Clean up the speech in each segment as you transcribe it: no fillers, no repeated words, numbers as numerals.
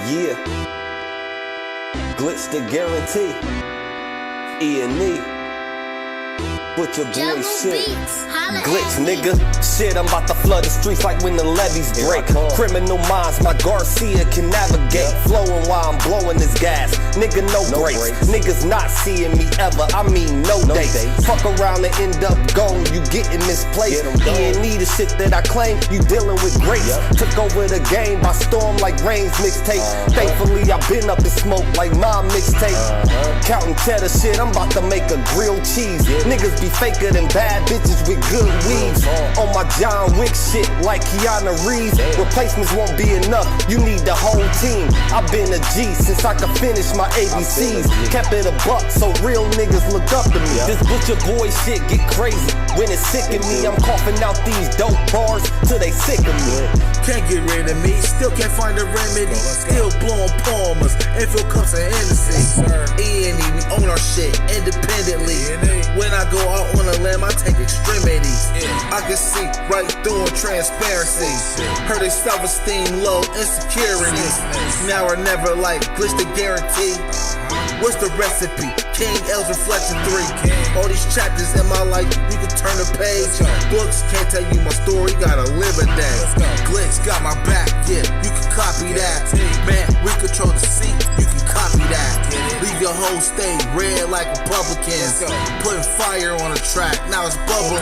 Yeah. Glitch the guarantee. E&E. With your boy shit. Glitch, nigga. Shit, I'm about to flood the streets like when the levees break. Criminal minds, my Garcia can navigate. Flowing while I'm blowing this gas. Nigga, no breaks. Niggas not seeing me ever. I mean, no dates. Fuck around and end up gone. You getting misplaced. E&E, the shit that I claim. You dealing with grace. Took over the game by storm like Rain's mixtape. Thankfully, I been up in smoke like my mixtape. Counting cheddar shit, I'm about to make a grilled cheese. Niggas be faker than bad bitches with good weaves. On my John Wick shit like Keanu Reeves. Replacements won't be enough, you need the whole team. I've been a G since I could finish my ABCs. Kept it a buck so real niggas look up to me. This butcher boy shit get crazy when it's sick of me. I'm coughing out these dope bars till they sick of me. Can't get rid of me, still can't find a remedy. Still blowing palmers and fill cups of Hennessy. E&E, we own our shit independently. When I go out on a limb, I take extremities. I can see right through them transparency. Heard they self-esteem low, insecurities. Now or never, like glitch the guarantee. What's the recipe? King L's Reflection 3. All these chapters in my life, you can turn the page. Books can't tell you my story, gotta live a day. Glitch got my back, yeah, you can copy that. Man, we control the seat, you can copy that. Leave your whole state red like Republicans. Putting fire on the track, now it's bubbling.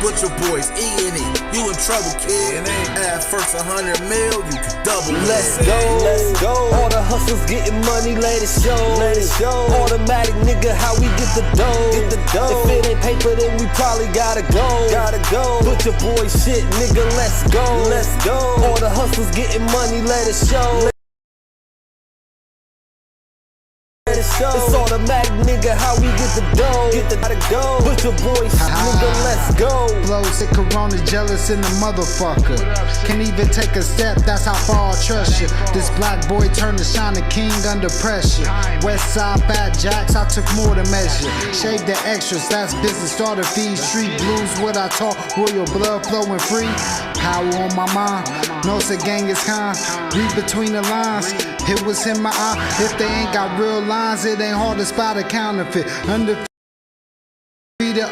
Butcher boys, E&E, you in trouble, kid. At first 100 mil, you can double it. Let's go, let's go. All the hustles getting money, let it show. Let it show. Automatic nigga, how we get the dough. Get the dough. If it ain't paper, then we probably gotta go. Gotta go. Butcher boy shit, nigga, let's go. Let's go. All the hustles getting money, let it show. It's automatic, nigga, how we get the dough. Get the gotta go. Butcher boy shit, nigga, let's go. Flow sick, corona, jealous in the motherfucker. Can't even take a step, that's how far I trust you. This black boy turned to shining king under pressure. West side fat jacks, I took more than measure. Shave the extras, that's business, starter fees. Street blues, what I talk, royal blood flowing free. Power on my mind, no it's a gang is kind. Read between the lines, it was in my eye. If they ain't got real lines, it ain't hard to spot a counterfeit. Undefeated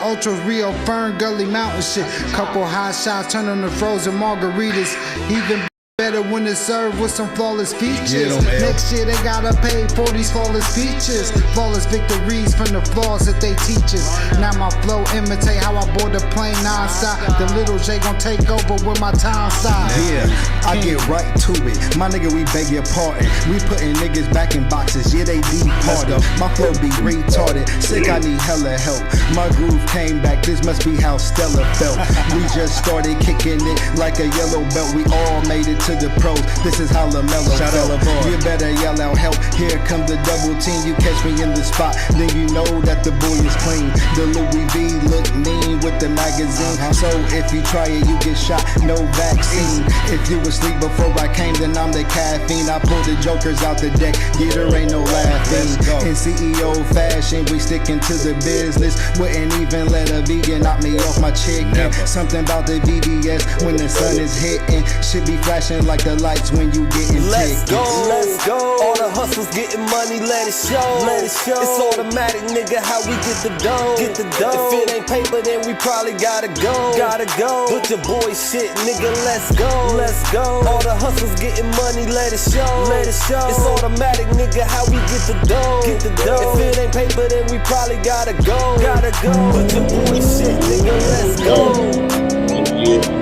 ultra real Fern Gully Mountain shit. Couple hot shots turn on the frozen margaritas. Even better when it's served with some flawless features. Next year they gotta pay for these flawless features. Flawless victories from the flaws that they teach us. Now my flow imitate how I board the plane non-stop. The little J gon' take over with my town side. Yeah, I get right to it. My nigga, we beg your pardon. We putting niggas back in boxes, yeah they departed. My flow be retarded, sick I need hella help. My groove came back, this must be how Stella felt. We just started kicking it like a yellow belt. We all made it to the pros, this is how LaMelo felt. You better yell out help, here come the double team. You catch me in the spot, then you know that the boy is clean. The Louis V look mean with the magazine. So if you try it, you get shot, no vaccine. If you asleep before I came, then I'm the caffeine. I pull the jokers out the deck, yeah there ain't no laughing. In CEO fashion, we sticking to the business. Wouldn't even let a vegan knock me off my chicken. Something about the VVS when the sun is hitting, should be flashing like the lights when you getting Let's tickets. go, let's go. All the hustles getting money, let it show. Let it show. It's automatic, nigga, how we get the dough. Get the dough. If it ain't paper, then we probably gotta go. Gotta go. Butcher boy shit, nigga, let's go. Let's go. All the hustles getting money, let it show. Let it show. It's automatic, nigga, how we get the dough. Get the dough. If it ain't paper, then we probably gotta go. Gotta go. Butcher boy shit, nigga, let's go.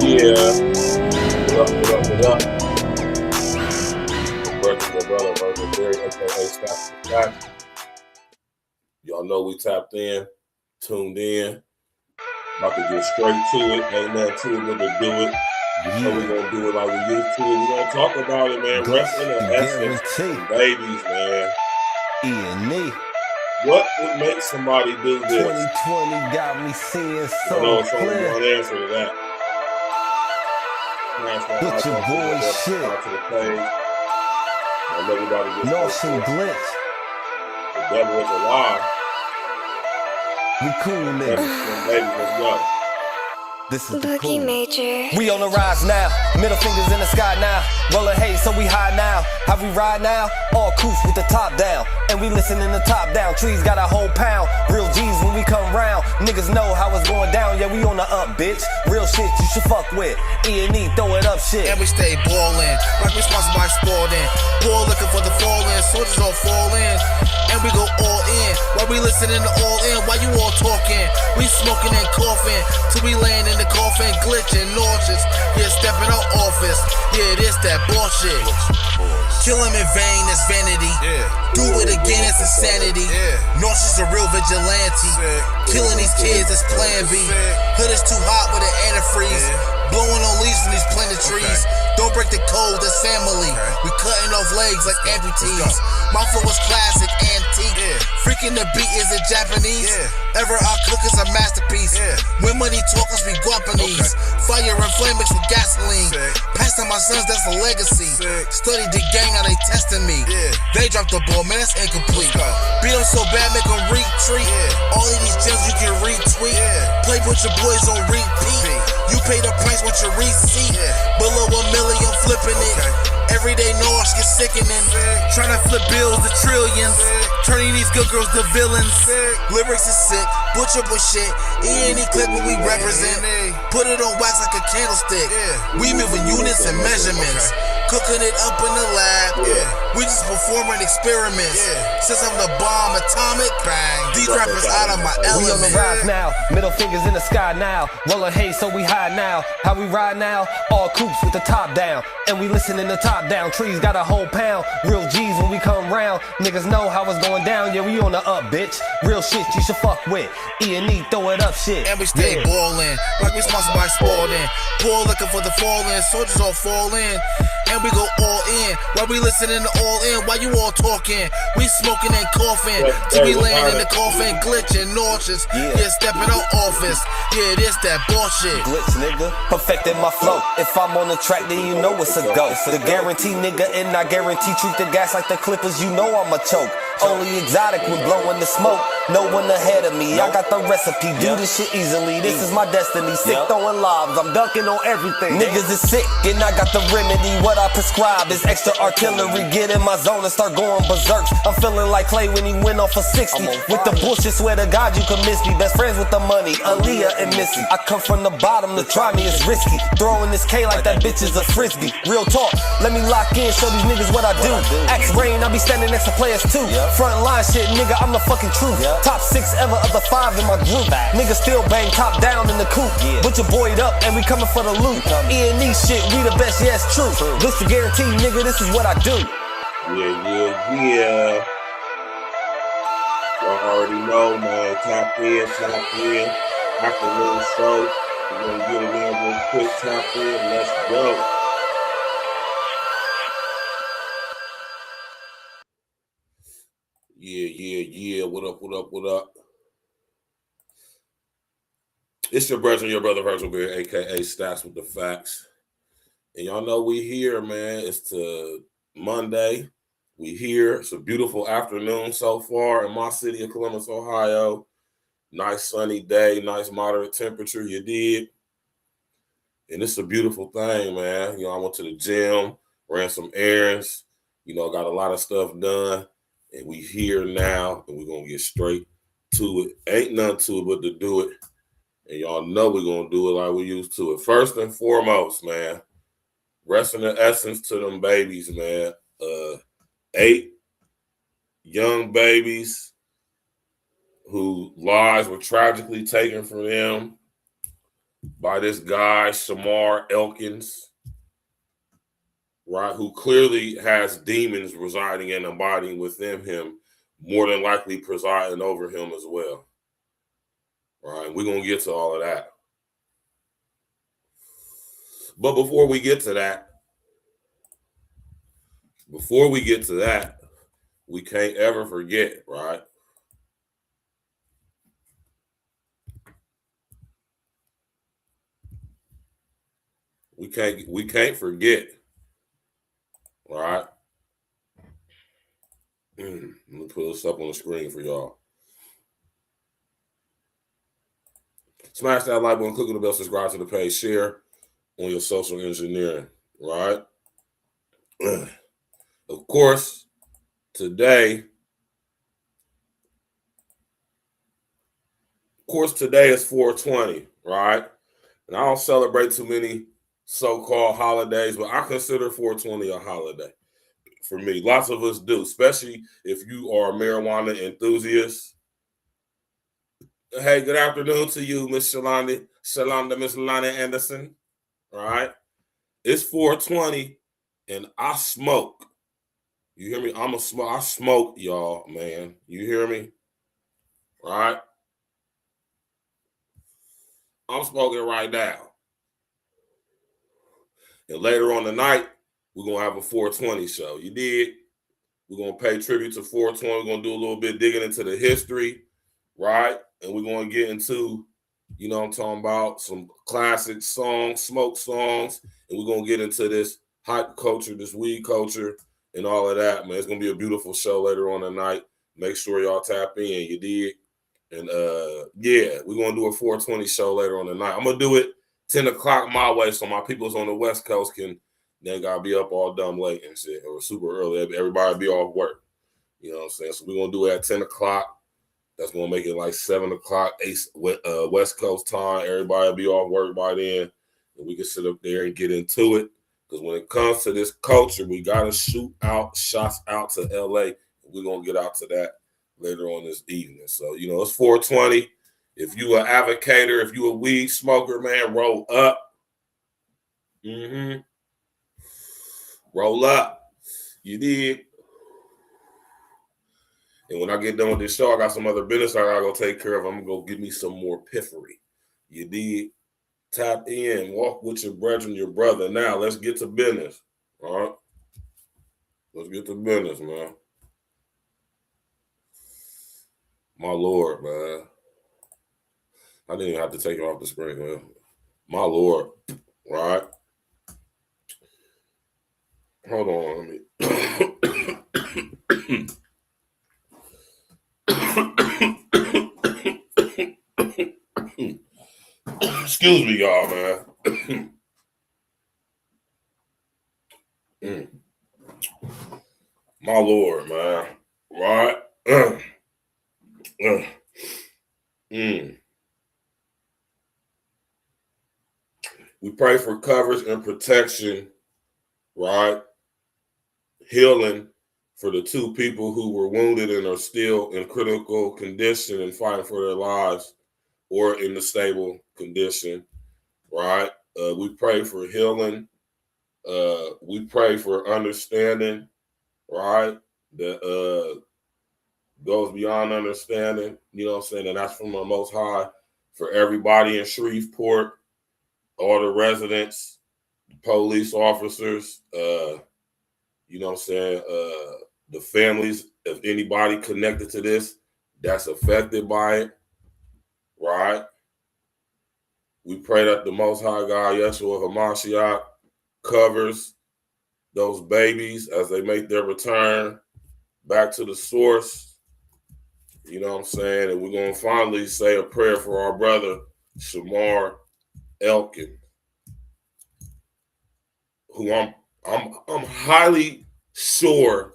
Yeah. What up? Virgil, aka Scott. Y'all know we tapped in, tuned in. About to get straight to it. Ain't nothing to it but to do it. So we gonna do it like we used to. We gonna talk about it, man. Wrestling and ESSNCE, babies, man. E&E. What would make somebody do this? 2020 got me seeing so someone clear. gonna answer to that. Butcher boy shit. Northern Glitch. The devil is a lie. We cool niggas. Let's go. This is the Boogie cool. Major. We on the rise now. middle fingers in the sky now. Roller hay, so we high now. How we ride now? All coops with the top down. And we listen in the top down. Trees got a whole pound. Real G's when we come round. Niggas know how it's going down. Yeah, we on the up, bitch. Real shit you should fuck with. E&E, throw it up shit. And we stay ballin', like we sponsored by Sporting. Ball looking for the fall-in, soldiers all fall in. And we go all in, while we listening to all in. While you all talking, we smoking and coughing. Till we laying in the coffin, glitching, nauseous. Yeah, stepping out office. Yeah, it is that bullshit. Kill him in vain, it's vanity. Do it again, it's insanity. Nauseous a real vigilante. Killing these kids, it's plan B. Hood is too hot with an antifreeze. Blowing on leaves from these planted trees. Don't break the code, that's family. We cutting off legs like amputees. My flow is classic, antique. Freaking the beat is it Japanese. Ever I cook is a masterpiece. When money talk, us be Guapanese. Fire and flame mixed with gasoline. Pass on my sons, that's a legacy. Study the gang, now they testing me. They dropped the ball, man, that's incomplete. Beat them so bad, make them retreat. All of these gems you can retweet. Play with your boys on repeat. You pay the price with your receipt. Below $1 million, flipping it. Everyday noise get sickening. Trying to flip bills to trillions. Turning these good girls to villains. Lyrics is sick, butcher with shit. E&E clip what we represent. Put it on wax like a candlestick. We moving units and measurements. Cooking it up in the lab. We just performing experiments. Since I'm the bomb atomic, bang. These rappers out of my element. We on the rise now, middle fingers in the sky now. Rolling hay, so we high now. How we ride now? All coops with the top down. And we listen in the top down. Trees got a whole pound. Real G's when we come round. Niggas know how it's going down. Yeah, we on the up, bitch. Real shit you should fuck with. E&E, throw it up shit. And we stay ballin', like we sponsored by Sporting. Ball looking for the fall-in, soldiers all fall in. And we go all in, while we listening to all in. While you all talking, we smoking and coughing. Till we laying in the coffin, glitching, nauseous. Yeah, stepping out office. Yeah, it is that bullshit. Glitch, nigga, perfecting my flow. If I'm on the track, then you know it's a go. The guarantee, nigga, and I guarantee treat the gas like the Clippers. You know I'm a choke. Only exotic when blowing the smoke. No one ahead of me. I got the recipe. Do this shit easily. This is my destiny. Sick throwing lobs. I'm dunking on everything. Niggas is sick, and I got the remedy. What I prescribe is extra artillery. Get in my zone and start going berserk. I'm feeling like Clay when he went off for 60. With the bullshit, swear to God you can miss me. Best friends with the money, Aaliyah and Missy. I come from the bottom, to try me is risky. Throwing this K like that bitch is a frisbee. Real talk, let me lock in, show these niggas what I do. Axe Rain, I be standing next to players too. Front line shit, nigga, I'm the fucking truth. Top 6 ever of the 5 in my group. Niggas still bang top down in the coop. But your boyed up and we coming for the loot. E&E shit, we the best, yeah, it's true. This the guarantee, nigga, this is what I do. Yeah. Y'all already know, man. Tap in. Afternoon show. We're gonna get it in real quick. Tap in. Let's go. Yeah. What up? It's your brother Virgil Beard, aka Stats with the Facts. And y'all know we here, man. It's to Monday. We here. It's a beautiful afternoon so far in my city of Columbus, Ohio. Nice sunny day, nice moderate temperature, you dig? And it's a beautiful thing, man. You know, I went to the gym, ran some errands, got a lot of stuff done. And we here now, and we're going to get straight to it. Ain't nothing to it but to do it. And y'all know we're going to do it like we used to it. First and foremost, man, rest in the essence to them babies, man. 8 young babies whose lives were tragically taken from them by this guy, Shamar Elkins, right, who clearly has demons residing and abiding within him, more than likely presiding over him as well. Right, we're going to get to all of that. But before we get to that, we can't ever forget, right? We can't forget, right? Let me put this up on the screen for y'all. Smash that like button, click on the bell, subscribe to the page, share on your social engineering, right? Of course, today is 420, right? And I don't celebrate too many so-called holidays, but I consider 420 a holiday for me. Lots of us do, especially if you are a marijuana enthusiast. Hey, good afternoon to you, Miss Shalonda, Miss Lonnie Anderson. All right. It's 420 and I smoke. You hear me? I smoke, y'all, man. You hear me? All right. I'm smoking right now. And later on tonight, we're going to have a 420 show. You did? We're going to pay tribute to 420. We're going to do a little bit digging into the history, right? And we're going to get into, you know what I'm talking about, some classic songs, smoke songs. And we're going to get into this hype culture, this weed culture, and all of that, man. It's going to be a beautiful show later on tonight. Make sure y'all tap in. You did? And, yeah, we're going to do a 420 show later on tonight. I'm going to do it 10 o'clock my way so my peoples on the West Coast they got to be up all dumb late and shit, or super early. Everybody be off work. You know what I'm saying? So we're going to do it at 10 o'clock. That's going to make it like 7 o'clock West Coast time. Everybody will be off work by then. And we can sit up there and get into it. Because when it comes to this culture, we got to shoot out shots out to L.A. We're going to get out to that later on this evening. So, you know, it's 420. If you an advocator, if you a weed smoker, man, roll up. Roll up. You did. And when I get done with this show, I got some other business I gotta go take care of. I'm gonna go get me some more piffery. You did. Tap in, walk with your brethren, your brother. Now let's get to business. All right. Let's get to business, man. My Lord, man. I didn't even have to take it off the screen, man. My Lord. Right? Hold on, let me. Excuse me, y'all, man. My Lord, man. Right? We pray for coverage and protection, right? Healing for the 2 people who were wounded and are still in critical condition and fighting for their lives or in the stable condition, right? We pray for healing. We pray for understanding, right? That goes beyond understanding, you know what I'm saying? And that's from the Most High for everybody in Shreveport, all the residents, police officers, you know what I'm saying? The families of anybody connected to this that's affected by it, right? We pray that the Most High God, Yeshua HaMashiach, covers those babies as they make their return back to the source. You know what I'm saying? And we're going to finally say a prayer for our brother, Shamar Elkin, who I'm highly sure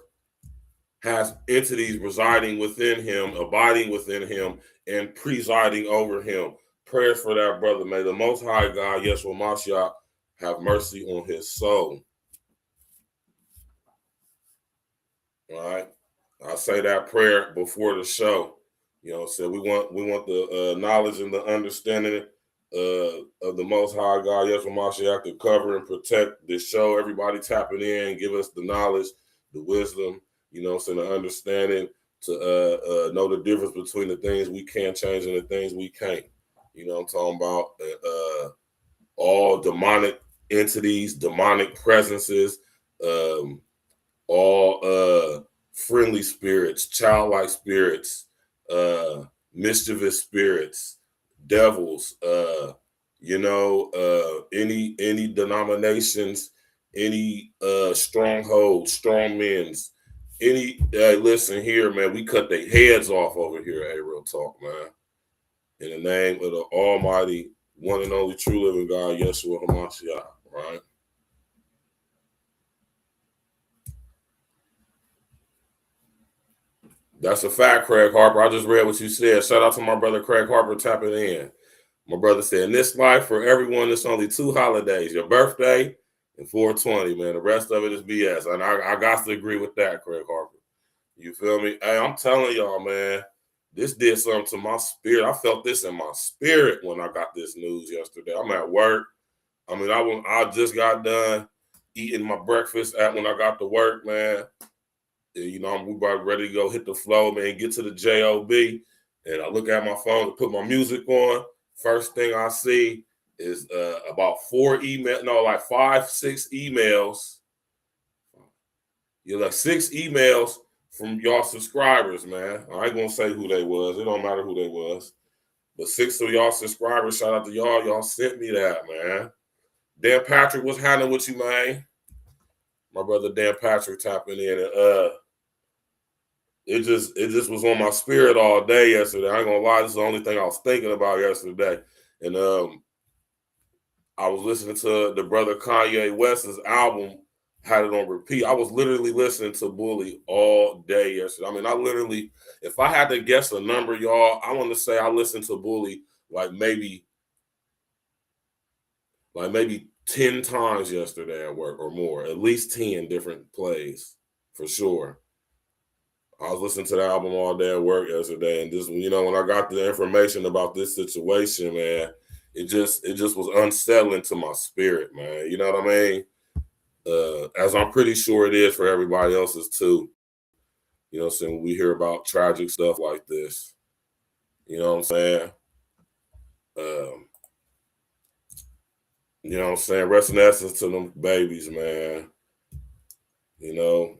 has entities residing within him, abiding within him, and presiding over him. Prayers for that brother. May the Most High God, Yeshua Mashiach, have mercy on his soul. All right. I say that prayer before the show. You know, so we want the knowledge and the understanding of the Most High God, Yeshua Mashiach, to cover and protect this show. Everybody tapping in, give us the knowledge, the wisdom, you know, so the understanding to know the difference between the things we can change and the things we can't. You know what I'm talking about? All demonic entities, demonic presences, all friendly spirits, childlike spirits, mischievous spirits, devils, you know, any denominations, any strongholds, strong men's, listen here, man, we cut their heads off over here at Real Talk, man. In the name of the Almighty, one and only true living God, Yeshua HaMashiach. right? That's a fact, Craig Harper. I just read what you said. Shout out to my brother Craig Harper tapping in. My brother said, in this life, for everyone, it's only 2 holidays, your birthday and 420, man. The rest of it is BS. And I got to agree with that, Craig Harper. You feel me? Hey, I'm telling y'all, man, this did something to my spirit. I felt this in my spirit when I got this news yesterday. I'm at work. I mean, I just got done eating my breakfast when I got to work, man. You know, we about ready to go hit the flow, man, get to the JOB. And I look at my phone to put my music on. First thing I see is about 5, 6 emails. Like 6 emails from y'all subscribers, man. I ain't gonna say who they was. It don't matter who they was. But 6 of y'all subscribers, shout out to y'all. Y'all sent me that, man. Dan Patrick, what's happening with you, man? My brother Dan Patrick tapping in, and it just was on my spirit all day yesterday. I ain't gonna lie, this is the only thing I was thinking about yesterday. And I was listening to the brother Kanye West's album, had it on repeat. I was literally listening to Bully all day yesterday. I mean, I literally, if I had to guess a number, y'all, I want to say I listened to Bully like maybe 10 times yesterday at work or more, at least 10 different plays for sure. I was listening to the album all day at work yesterday, and just, you know, when I got the information about this situation, man, it just was unsettling to my spirit, man. You know what I mean? As I'm pretty sure it is for everybody else's too. You know what I'm saying? When we hear about tragic stuff like this, you know what I'm saying? You know what I'm saying? Rest in essence to them babies, man. You know,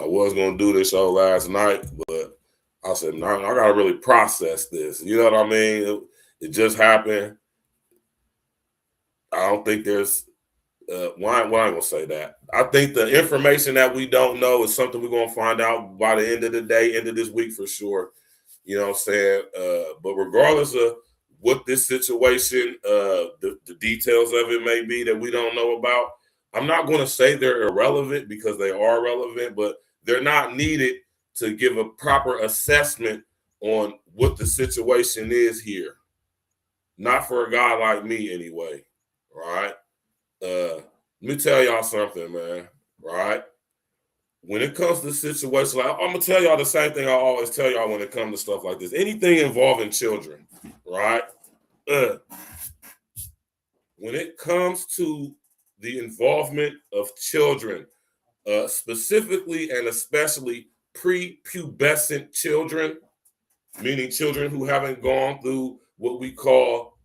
I was going to do this show last night, but I said, no, I got to really process this. You know what I mean? It just happened. I don't think there's, why am I going to say that? I think the information that we don't know is something we're going to find out by the end of the day, end of this week for sure. You know what I'm saying? But regardless of what this situation, the details of it may be that we don't know about, I'm not going to say they're irrelevant because they are relevant, but they're not needed to give a proper assessment on what the situation is here. Not for a guy like me anyway, right? Let me tell y'all something, man, right? When it comes to situations, like, I'm going to tell y'all the same thing I always tell y'all when it comes to stuff like this. Anything involving children, right? When it comes to the involvement of children, specifically and especially prepubescent children, meaning children who haven't gone through what we call,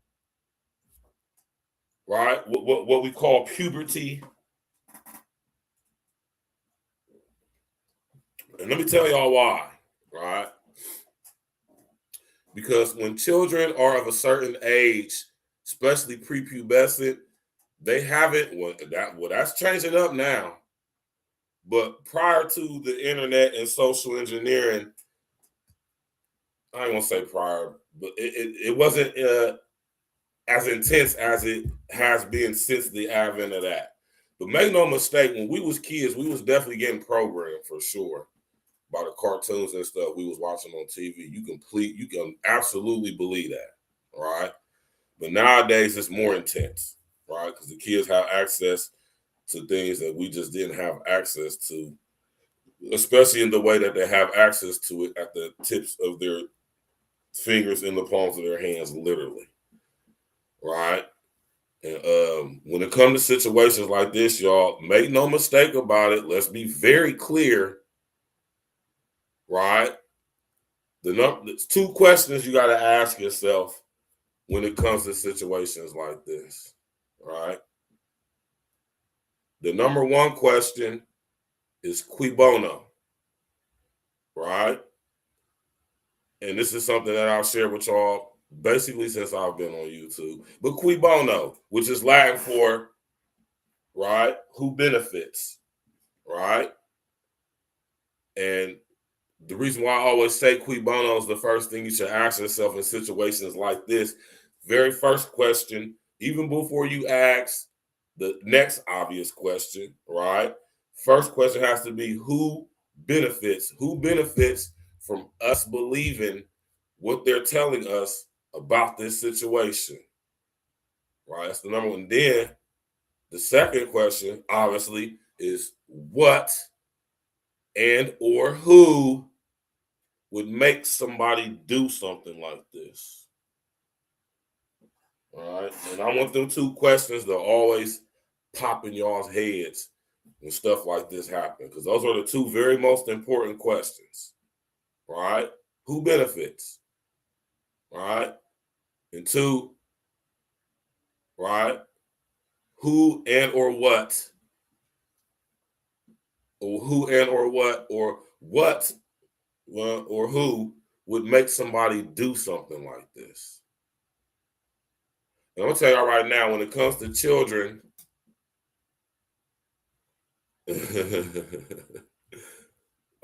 right, what we call puberty. And let me tell y'all why, right? Because when children are of a certain age, especially prepubescent, they haven't, that's changing up now. But prior to the internet and social engineering, I ain't gonna say prior, but it wasn't as intense as it has been since the advent of that. But make no mistake, when we was kids, we was definitely getting programmed for sure by the cartoons and stuff we was watching on TV. You can absolutely believe that, right? But nowadays it's more intense, right? Because the kids have access to things that we just didn't have access to, especially in the way that they have access to it at the tips of their fingers in the palms of their hands, literally, right? And when it comes to situations like this, y'all, make no mistake about it. Let's be very clear, right? There's 2 questions you got to ask yourself when it comes to situations like this, right? The number 1 question is cui bono, right? And this is something that I'll share with y'all basically since I've been on YouTube. But cui bono, which is Latin for, right, who benefits, right? And the reason why I always say cui bono is the first thing you should ask yourself in situations like this. Very first question, even before you ask the next obvious question, right? First question has to be who benefits? Who benefits from us believing what they're telling us about this situation? Right? That's the number one. Then the second question, obviously, is what and or who would make somebody do something like this? All right. And I want them two questions to always pop in y'all's heads when stuff like this happens, because those are the two very most important questions. Right? Who benefits? Right? And two, right? Who and or what? Or who and or what? Or what or who would make somebody do something like this? And I'm gonna tell y'all right now, when it comes to children,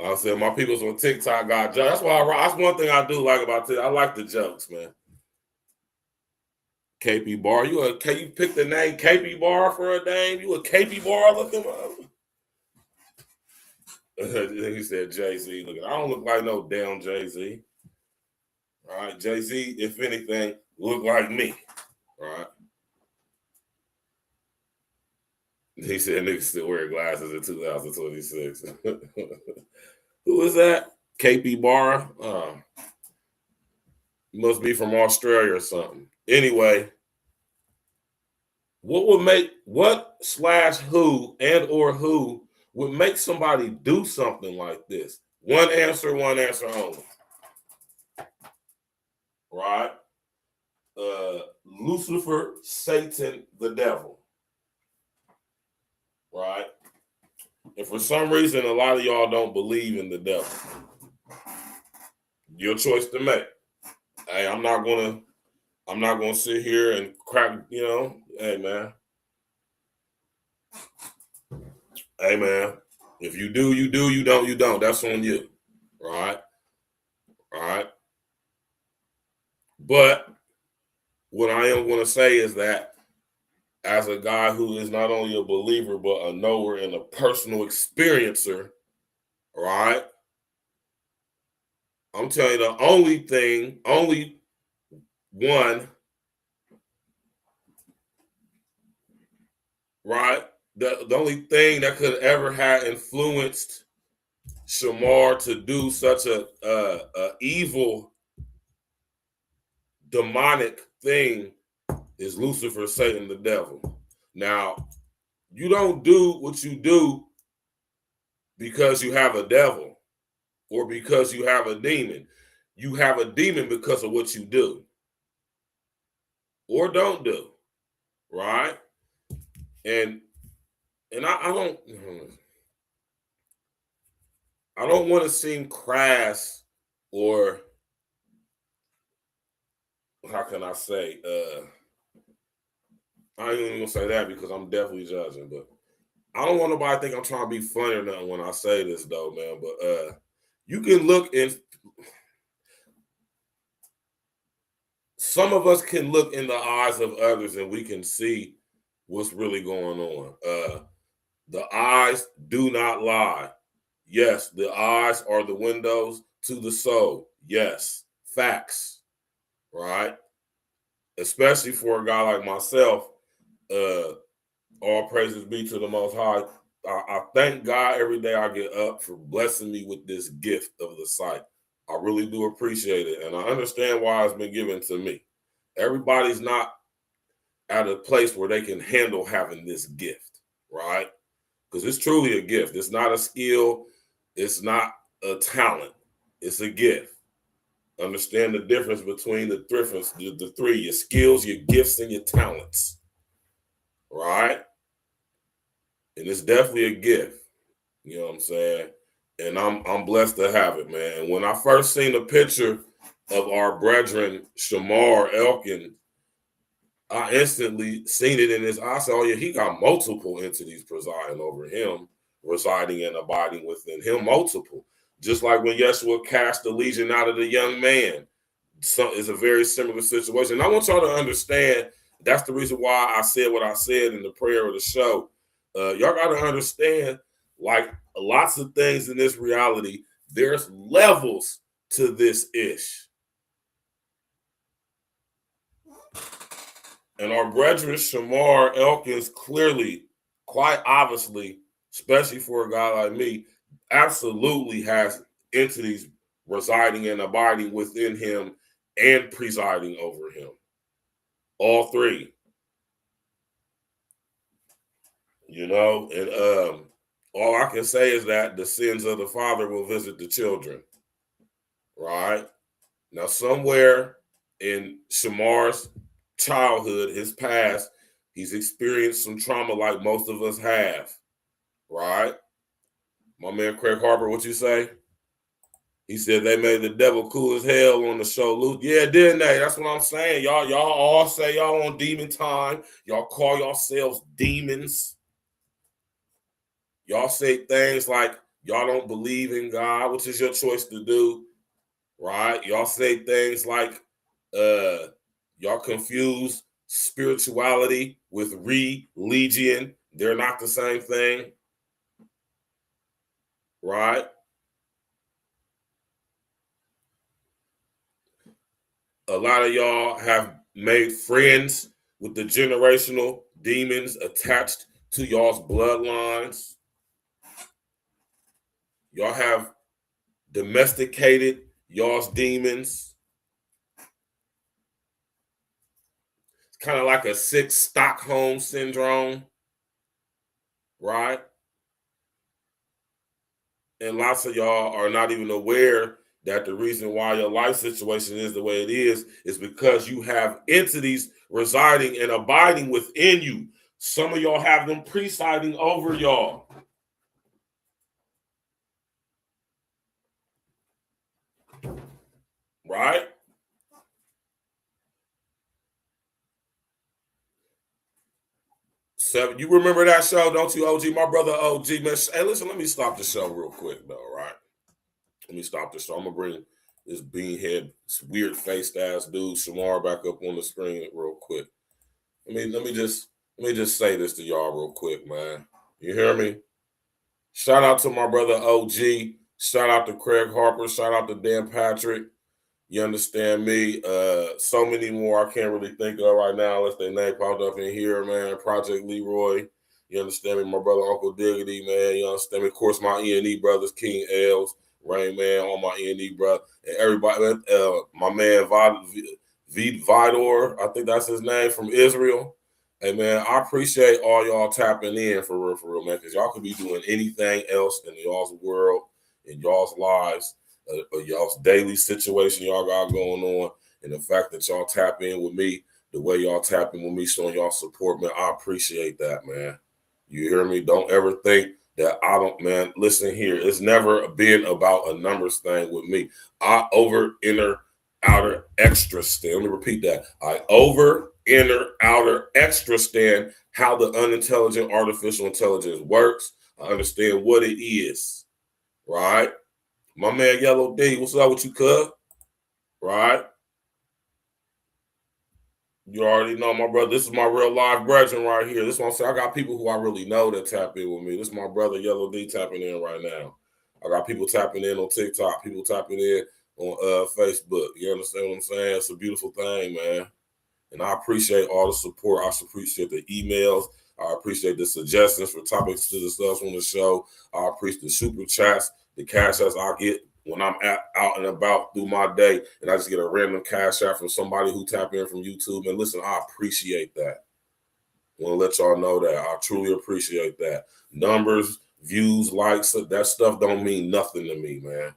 I said my people's on TikTok got jokes. That's why that's one thing I do like about TikTok. I like the jokes, man. KP Bar, you pick the name KP Bar for a name? You a KP Bar looking up? He said Jay-Z. Look, I don't look like no damn Jay-Z. All right, Jay-Z, if anything, look like me. All right. He said niggas still wear glasses in 2026. Who is that? KP Bar? Must be from Australia or something. Anyway, what/who and or who would make somebody do something like this? One answer only. Right? Lucifer, Satan, the devil. Right? And for some reason, a lot of y'all don't believe in the devil. Your choice to make. Hey, I'm not gonna sit here and crack, hey man. Hey man. If you do, you do, you don't, you don't. That's on you. Right? Right. But what I am gonna say is that as a guy who is not only a believer, but a knower and a personal experiencer, right? I'm telling you, the only one, right? The only thing that could ever have influenced Shamar to do such a evil, demonic thing is Lucifer, Satan, the devil. Now, you don't do what you do because you have a devil or because you have a demon. You have a demon because of what you do or don't do, right? And I don't want to seem crass or how can I say, I ain't even gonna say that because I'm definitely judging, but I don't want nobody to think I'm trying to be funny or nothing when I say this though, man. But you can look in, some of us can look in the eyes of others and we can see what's really going on. The eyes do not lie. Yes, the eyes are the windows to the soul. Yes, facts, right? Especially for a guy like myself, all praises be to the Most High. I thank God every day I get up for blessing me with this gift of the sight. I really do appreciate it, and I understand why it's been given to me. Everybody's not at a place where they can handle having this gift, right? Because it's truly a gift. It's not a skill. It's not a talent. It's a gift. Understand the difference between the three, your skills, your gifts, and your talents, right? And it's definitely a gift. You know what I'm saying? And I'm blessed to have it, man. And when I first seen a picture of our brethren, Shamar Elkin, I instantly seen it in his eyes. I said, oh yeah, he got multiple entities presiding over him, residing and abiding within him, multiple. Just like when Yeshua cast the legion out of the young man. So it's a very similar situation. And I want y'all to understand that's the reason why I said what I said in the prayer of the show. Y'all got to understand, like lots of things in this reality, there's levels to this ish. And our brethren, Shamar Elkins, clearly, quite obviously, especially for a guy like me, absolutely has entities residing and abiding within him and presiding over him. All three. You know, and all I can say is that the sins of the father will visit the children. Right? Now, somewhere in Shamar's childhood, his past, he's experienced some trauma like most of us have. Right? My man Craig Harper, what you say? He said they made the devil cool as hell on the show. Yeah, didn't they? That's what I'm saying. Y'all all say y'all on demon time. Y'all call yourselves demons. Y'all say things like y'all don't believe in God, which is your choice to do. Right? Y'all say things like y'all confuse spirituality with religion. They're not the same thing. Right? A lot of y'all have made friends with the generational demons attached to y'all's bloodlines. Y'all have domesticated y'all's demons. It's kind of like a sick Stockholm syndrome, right? And lots of y'all are not even aware that the reason why your life situation is the way it is because you have entities residing and abiding within you. Some of y'all have them presiding over y'all. Right? So you remember that show, don't you, OG? My brother OG, man. Hey, listen, let me stop the show real quick, though, right? Let me stop the show. I'm gonna bring this beanhead, this weird faced ass dude, Shamar, back up on the screen real quick. Let me just say this to y'all real quick, man. You hear me? Shout out to my brother OG. Shout out to Craig Harper. Shout out to Dan Patrick. You understand me? So many more I can't really think of right now unless their name popped up in here, man. Project Leroy. You understand me? My brother Uncle Diggity, man. You understand me? Of course, my E&E brothers, King Els, Rain Man, all my E&E brother, and everybody. My man Vidor, I think that's his name, from Israel. Hey, man, I appreciate all y'all tapping in for real, man, because y'all could be doing anything else in y'all's world, in y'all's lives, y'all's daily situation y'all got going on, and the fact that y'all tap in with me, the way y'all tap in with me, showing y'all support, man, I appreciate that, man. You hear me? Don't ever think that I don't, man. Listen here, it's never been about a numbers thing with me. I over, inner, outer, extra stand. Let me repeat that. I over, inner, outer, extra stand how the unintelligent artificial intelligence works. I understand what it is, right? My man Yellow D, what's up with you, cuz? Right? You already know, my brother. This is my real live brethren right here. This is what I'm saying. I got people who I really know that tap in with me. This is my brother Yellow D tapping in right now. I got people tapping in on TikTok, people tapping in on Facebook. You understand what I'm saying? It's a beautiful thing, man. And I appreciate all the support. I appreciate the emails. I appreciate the suggestions for topics to discuss on the show. I appreciate the super chats, the cash outs I get when I'm out and about through my day, and I just get a random cash out from somebody who tap in from YouTube. And listen, I appreciate that. I want to let y'all know that. I truly appreciate that. Numbers, views, likes, that stuff don't mean nothing to me, man.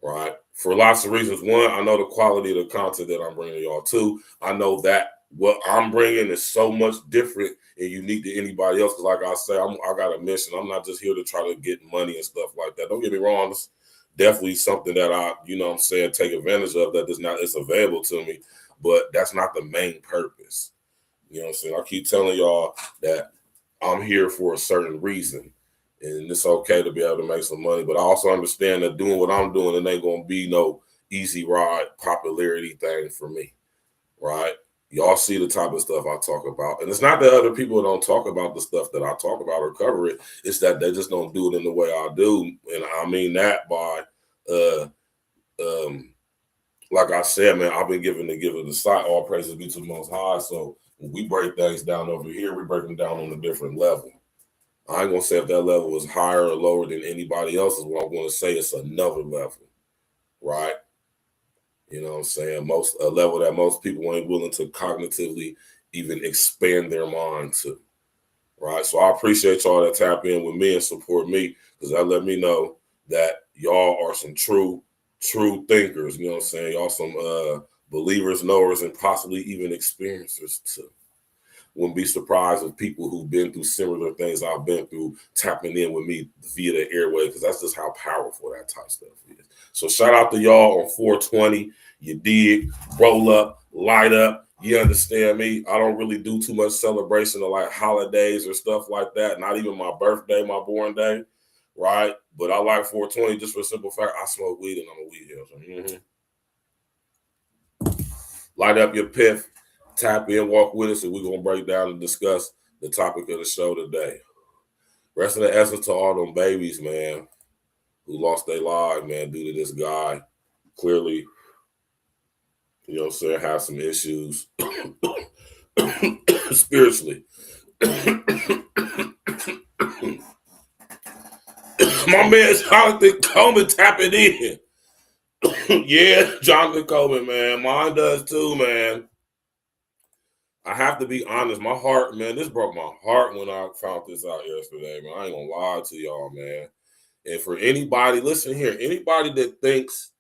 Right? For lots of reasons. One, I know the quality of the content that I'm bringing y'all. Two, I know that what I'm bringing is so much different and unique to anybody else. Because like I say, I got a mission. I'm not just here to try to get money and stuff like that. Don't get me wrong. It's definitely something that I, you know what I'm saying, take advantage of that it's available to me. But that's not the main purpose. You know what I'm saying? I keep telling y'all that I'm here for a certain reason. And it's okay to be able to make some money. But I also understand that doing what I'm doing, it ain't going to be no easy ride popularity thing for me. Right? Y'all see the type of stuff I talk about. And it's not that other people don't talk about the stuff that I talk about or cover it. It's that they just don't do it in the way I do. And I mean that by, like I said, man, I've been given the gift of the sight. All praises be to the Most High. So when we break things down over here, we break them down on a different level. I ain't going to say if that level is higher or lower than anybody else's. What I'm going to say is another level, right? You know what I'm saying? A level that most people ain't willing to cognitively even expand their mind to, right? So I appreciate y'all that tap in with me and support me, because that let me know that y'all are some true thinkers. You know what I'm saying? Y'all some believers, knowers, and possibly even experiencers too. Wouldn't be surprised if people who've been through similar things I've been through tapping in with me via the airway, because that's just how powerful that type of stuff is. So shout out to y'all on 420. You dig, roll up, light up. You understand me? I don't really do too much celebration of like holidays or stuff like that. Not even my birthday, my born day, right? But I like 420 just for the simple fact I smoke weed and I'm a weed head. So, light up your piff, tap in, walk with us, and we're going to break down and discuss the topic of the show today. Rest of the essence to all them babies, man, who lost their lives, man, due to this guy. Clearly, you know what I'm saying, have some issues spiritually. My man Jonathan Coleman tapping in. Yeah, Jonathan Coleman, man. Mine does too, man. I have to be honest. My heart, man, this broke my heart when I found this out yesterday, man. I ain't gonna lie to y'all, man. And for anybody, listen here, anybody that thinks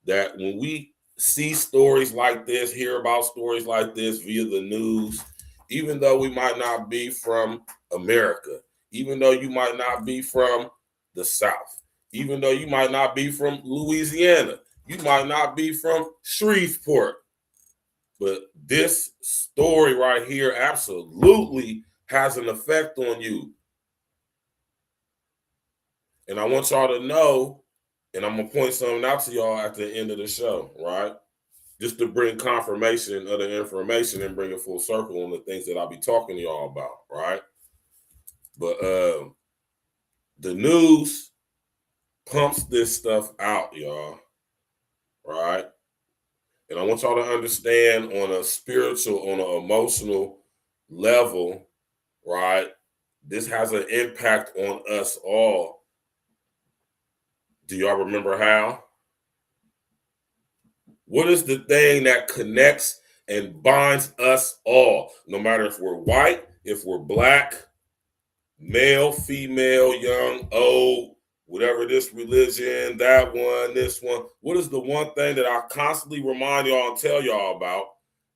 that when we see stories like this, hear about stories like this via the news, even though we might not be from America, even though you might not be from the South, even though you might not be from Louisiana, you might not be from Shreveport, but this story right here absolutely has an effect on you. And I want y'all to know, and I'm going to point something out to y'all at the end of the show, right? Just to bring confirmation of the information and bring it full circle on the things that I'll be talking to y'all about, right? But the news pumps this stuff out, y'all, right? And I want y'all to understand on a spiritual, on an emotional level, right? This has an impact on us all. Do y'all remember how? What is the thing that connects and binds us all? No matter if we're white, if we're black, male, female, young, old, whatever this religion, that one, this one. What is the one thing that I constantly remind y'all and tell y'all about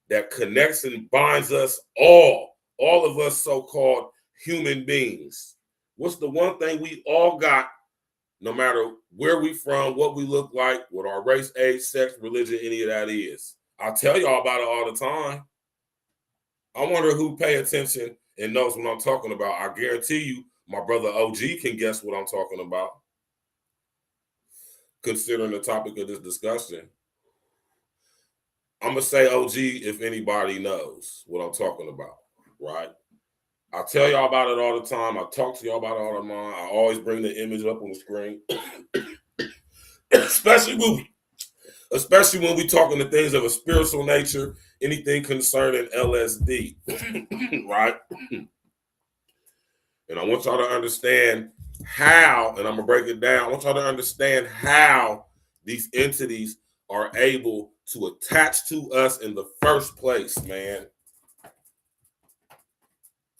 that connects and binds us all of us so-called human beings? What's the one thing we all got, no matter where we from, what we look like, what our race, age, sex, religion, any of that is? I tell y'all about it all the time. I wonder who pay attention and knows what I'm talking about. I guarantee you my brother OG can guess what I'm talking about, considering the topic of this discussion. I'm going to say OG if anybody knows what I'm talking about, right? I tell y'all about it all the time. I talk to y'all about it all the time. I always bring the image up on the screen, especially when we talking to things of a spiritual nature, anything concerning L.S.D, right? And I want y'all to understand how, and I'm going to break it down. I want y'all to understand how these entities are able to attach to us in the first place, man.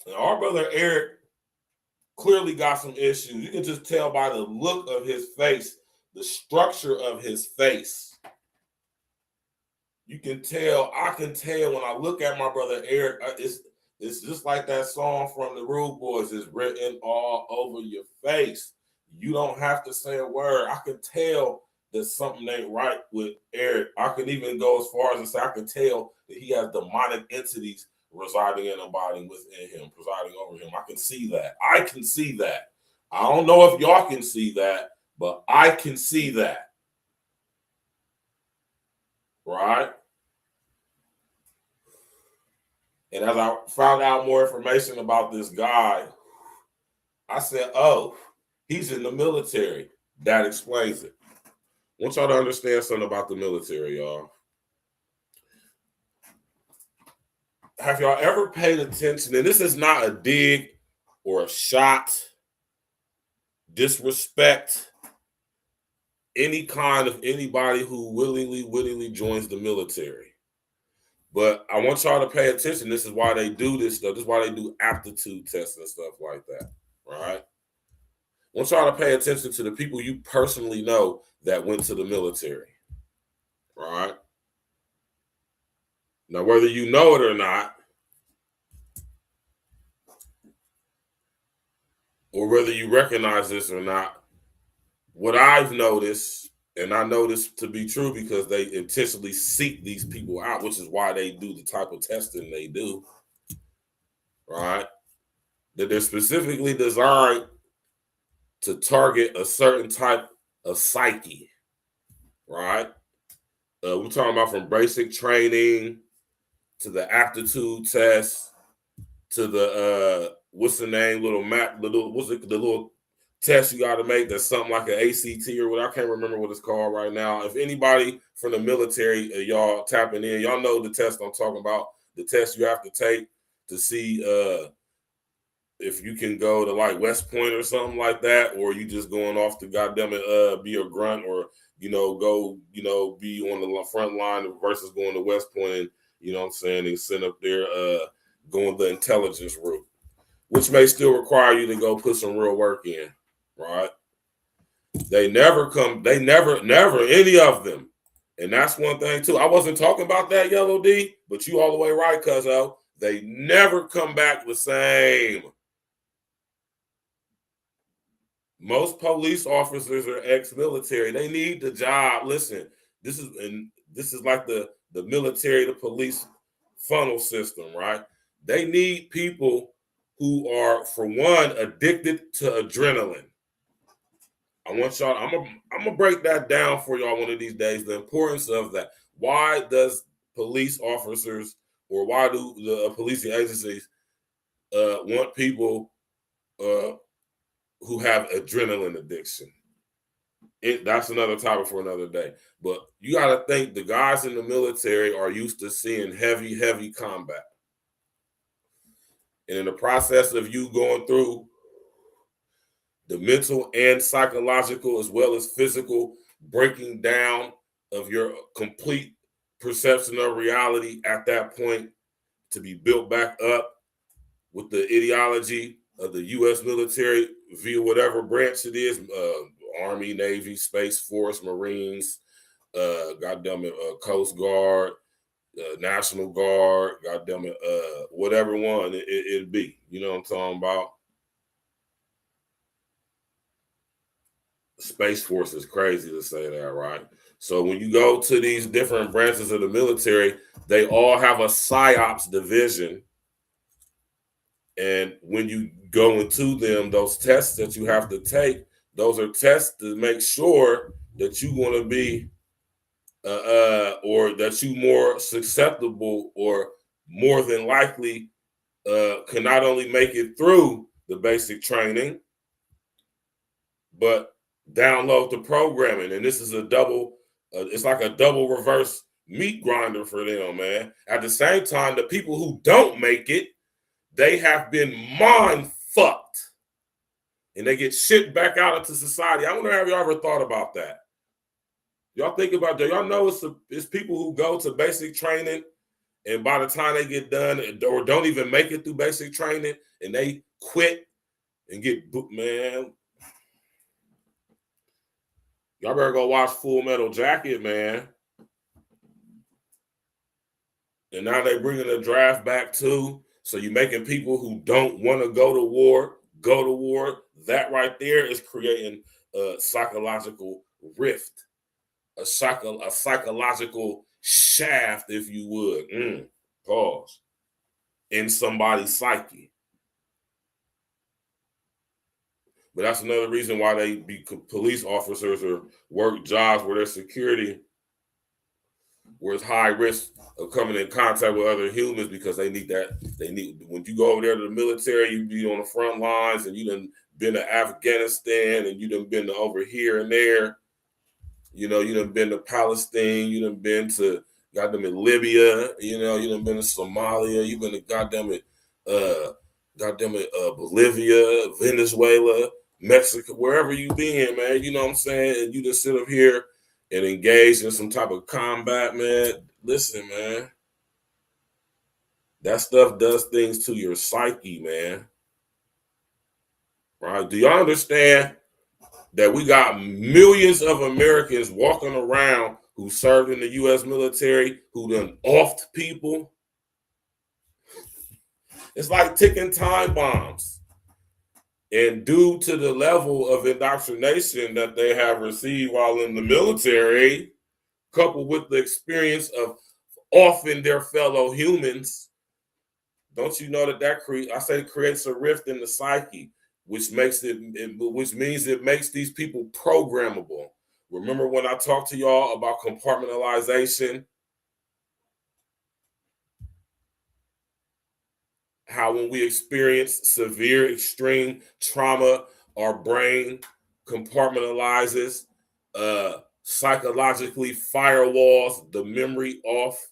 And our brother Eric clearly got some issues. You can just tell by the look of his face, the structure of his face. You can tell, I can tell when I look at my brother Eric, it's just like that song from the Rude Boys, it's written all over your face. You don't have to say a word. I can tell that something ain't right with Eric. I can even go as far as to say I can tell that he has demonic entities residing and abiding within him, presiding over him. I can see that. I can see that. I don't know if y'all can see that, but I can see that. Right? And as I found out more information about this guy, I said, oh, he's in the military. That explains it. I want y'all to understand something about the military, y'all. Have y'all ever paid attention? And this is not a dig or a shot, disrespect, any kind of anybody who willingly joins the military. But I want y'all to pay attention. This is why they do this stuff. This is why they do aptitude tests and stuff like that, right? I want y'all to pay attention to the people you personally know that went to the military, right? Now, whether you know it or not, or whether you recognize this or not, what I've noticed, and I know this to be true because they intentionally seek these people out, which is why they do the type of testing they do, right? That they're specifically designed to target a certain type of psyche, right? We're talking about from basic training to the aptitude test to the what's the name, little map, the little test you got to make that's something like an ACT or what, I can't remember what it's called right now. If anybody from the military, y'all tapping in, y'all know the test I'm talking about, the test you have to take to see if you can go to like West Point or something like that, or you just going off to goddamn it, be a grunt, or go, be on the front line versus going to West Point, and, you know what I'm saying, and send up there, going the intelligence route, which may still require you to go put some real work in, right? They never, any of them. And that's one thing too. I wasn't talking about that, Yellow D, but you all the way right, cuzzo. They never come back the same. Most police officers are ex-military. They need the job. Listen, this is like the military to police funnel system, right? They need people who are, for one, addicted to adrenaline. I want y'all, I'm gonna break that down for y'all one of these days, the importance of that. Why does police officers, or why do the policing agencies want people who have adrenaline addiction? That's another topic for another day. But you got to think the guys in the military are used to seeing heavy combat. And in the process of you going through the mental and psychological as well as physical breaking down of your complete perception of reality at that point, to be built back up with the ideology of the U.S. military via whatever branch it is, Army, Navy, Space Force, Marines, Coast Guard, National Guard, whatever one it'd be. You know what I'm talking about? Space Force is crazy to say that, right? So when you go to these different branches of the military, they all have a PSYOPs division. And when you go into them, those tests that you have to take, those are tests to make sure that you want to be, or that you more susceptible or more than likely can not only make it through the basic training, but download the programming. And this is a double, it's like a double reverse meat grinder for them, man. At the same time, the people who don't make it, they have been mind fucked and they get shit back out into society. I wonder, have y'all ever thought about that? Y'all think about that? Y'all know it's people who go to basic training and by the time they get done or don't even make it through basic training and they quit and get booked, man. Y'all better go watch Full Metal Jacket, man. And now they bringing the draft back too. So you're making people who don't want to go to war, go to war. That right there is creating a psychological rift, a psychological shaft, if you would. Pause. In somebody's psyche. But that's another reason why they be police officers or work jobs where their security where it's high risk of coming in contact with other humans because they need that. They need, when you go over there to the military, you be on the front lines, and you done been to Afghanistan, and you done been to over here and there. You know, you done been to Palestine, you done been to goddamn it Libya, you know, you done been to Somalia, you been to goddamn it Bolivia, Venezuela, Mexico, wherever you been, man. You know what I'm saying? And you just sit up here and engage in some type of combat, man. Listen, man. That stuff does things to your psyche, man. Right? Do y'all understand that we got millions of Americans walking around who served in the U.S. military, who done offed people? It's like ticking time bombs. And due to the level of indoctrination that they have received while in the military, coupled with the experience of offing their fellow humans, don't you know that creates a rift in the psyche, which means it makes these people programmable. Remember when I talked to y'all about compartmentalization? How when we experience severe extreme trauma, our brain compartmentalizes, psychologically firewalls the memory off,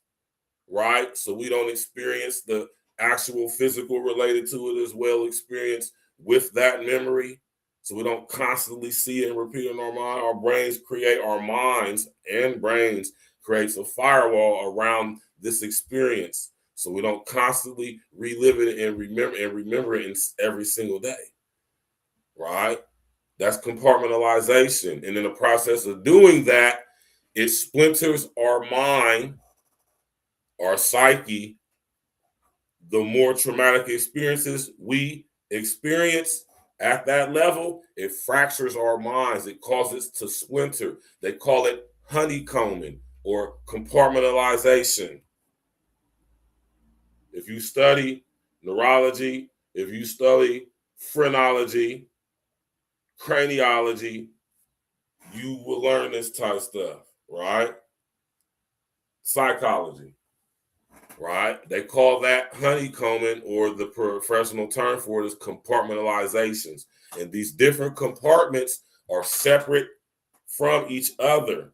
right? So we don't experience the actual physical related to it as well experience with that memory. So we don't constantly see it and repeat in our mind. Our brains create, our minds and brains creates a firewall around this experience. So we don't constantly relive it and remember it every single day, right? That's compartmentalization. And in the process of doing that, it splinters our mind, our psyche. The more traumatic experiences we experience at that level, it fractures our minds. It causes it to splinter. They call it honeycombing or compartmentalization. If you study neurology, if you study phrenology, craniology, you will learn this type of stuff, right? Psychology, right? They call that honeycombing, or the professional term for it is compartmentalizations. And these different compartments are separate from each other,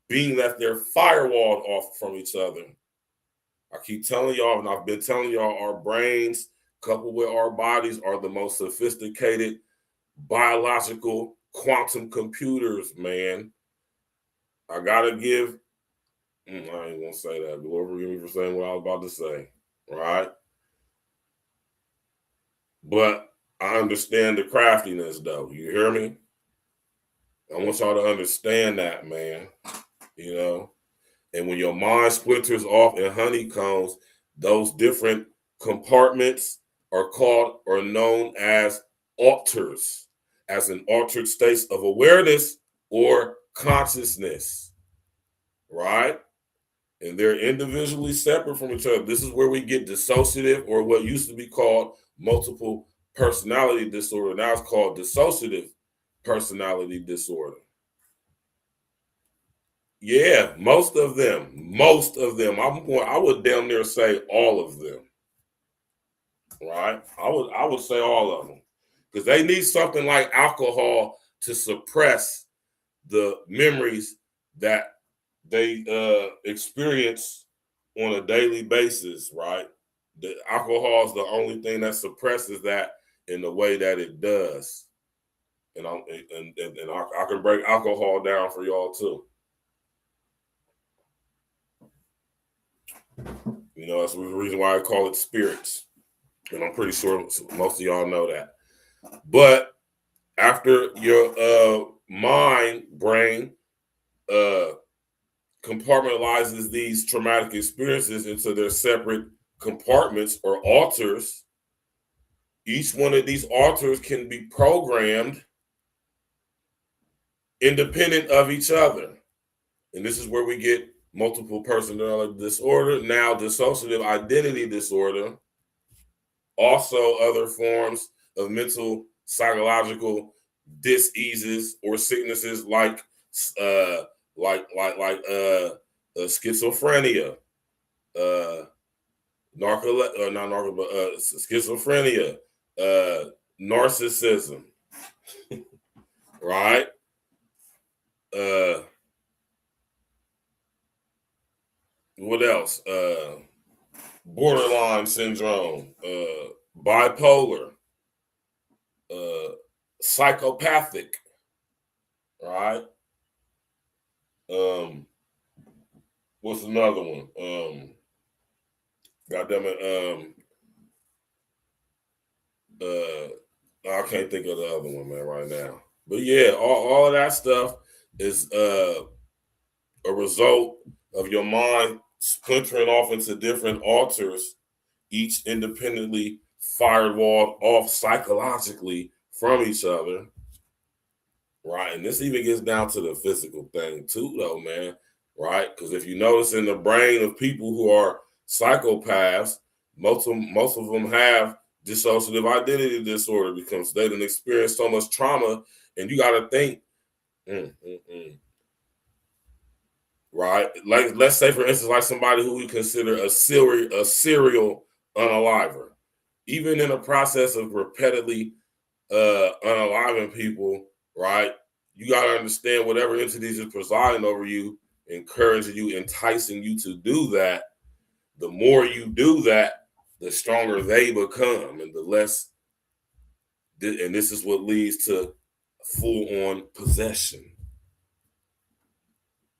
being that they're firewalled off from each other. I keep telling y'all, and I've been telling y'all, our brains coupled with our bodies are the most sophisticated biological quantum computers, man. I gotta give, I ain't gonna say that. Lord forgive me for saying what I was about to say, right? But I understand the craftiness, though. You hear me? I want y'all to understand that, man. You know? And when your mind splinters off in honeycombs, those different compartments are called or known as alters, as an altered states of awareness or consciousness, right? And they're individually separate from each other. This is where we get dissociative, or what used to be called multiple personality disorder. Now it's called dissociative personality disorder. Yeah, most of them. I would damn near say all of them. Right? I would say all of them. Because they need something like alcohol to suppress the memories that they experience on a daily basis, right? The alcohol is the only thing that suppresses that in the way that it does. And I can break alcohol down for y'all too. You know, that's the reason why I call it spirits. And I'm pretty sure most of y'all know that. But after your brain compartmentalizes these traumatic experiences into their separate compartments or alters, each one of these alters can be programmed independent of each other. And this is where we get multiple personality disorder, now dissociative identity disorder, also other forms of mental psychological diseases or sicknesses like schizophrenia, schizophrenia, narcissism, right? What else? Borderline syndrome, bipolar, psychopathic, right? What's another one? Goddamn it. I can't think of the other one, man, right now. But yeah, all of that stuff is a result of your mind splintering off into different alters, each independently firewalled off psychologically from each other, right? And this even gets down to the physical thing too, though, man, right? Because if you notice in the brain of people who are psychopaths, most of them have dissociative identity disorder because they didn't experience so much trauma, and you got to think, right? Like, let's say, for instance, like somebody who we consider a serial unaliver. Even in the process of repeatedly unaliving people, right? You got to understand whatever entities is presiding over you, encouraging you, enticing you to do that. The more you do that, the stronger they become, and the less. And this is what leads to full-on possession.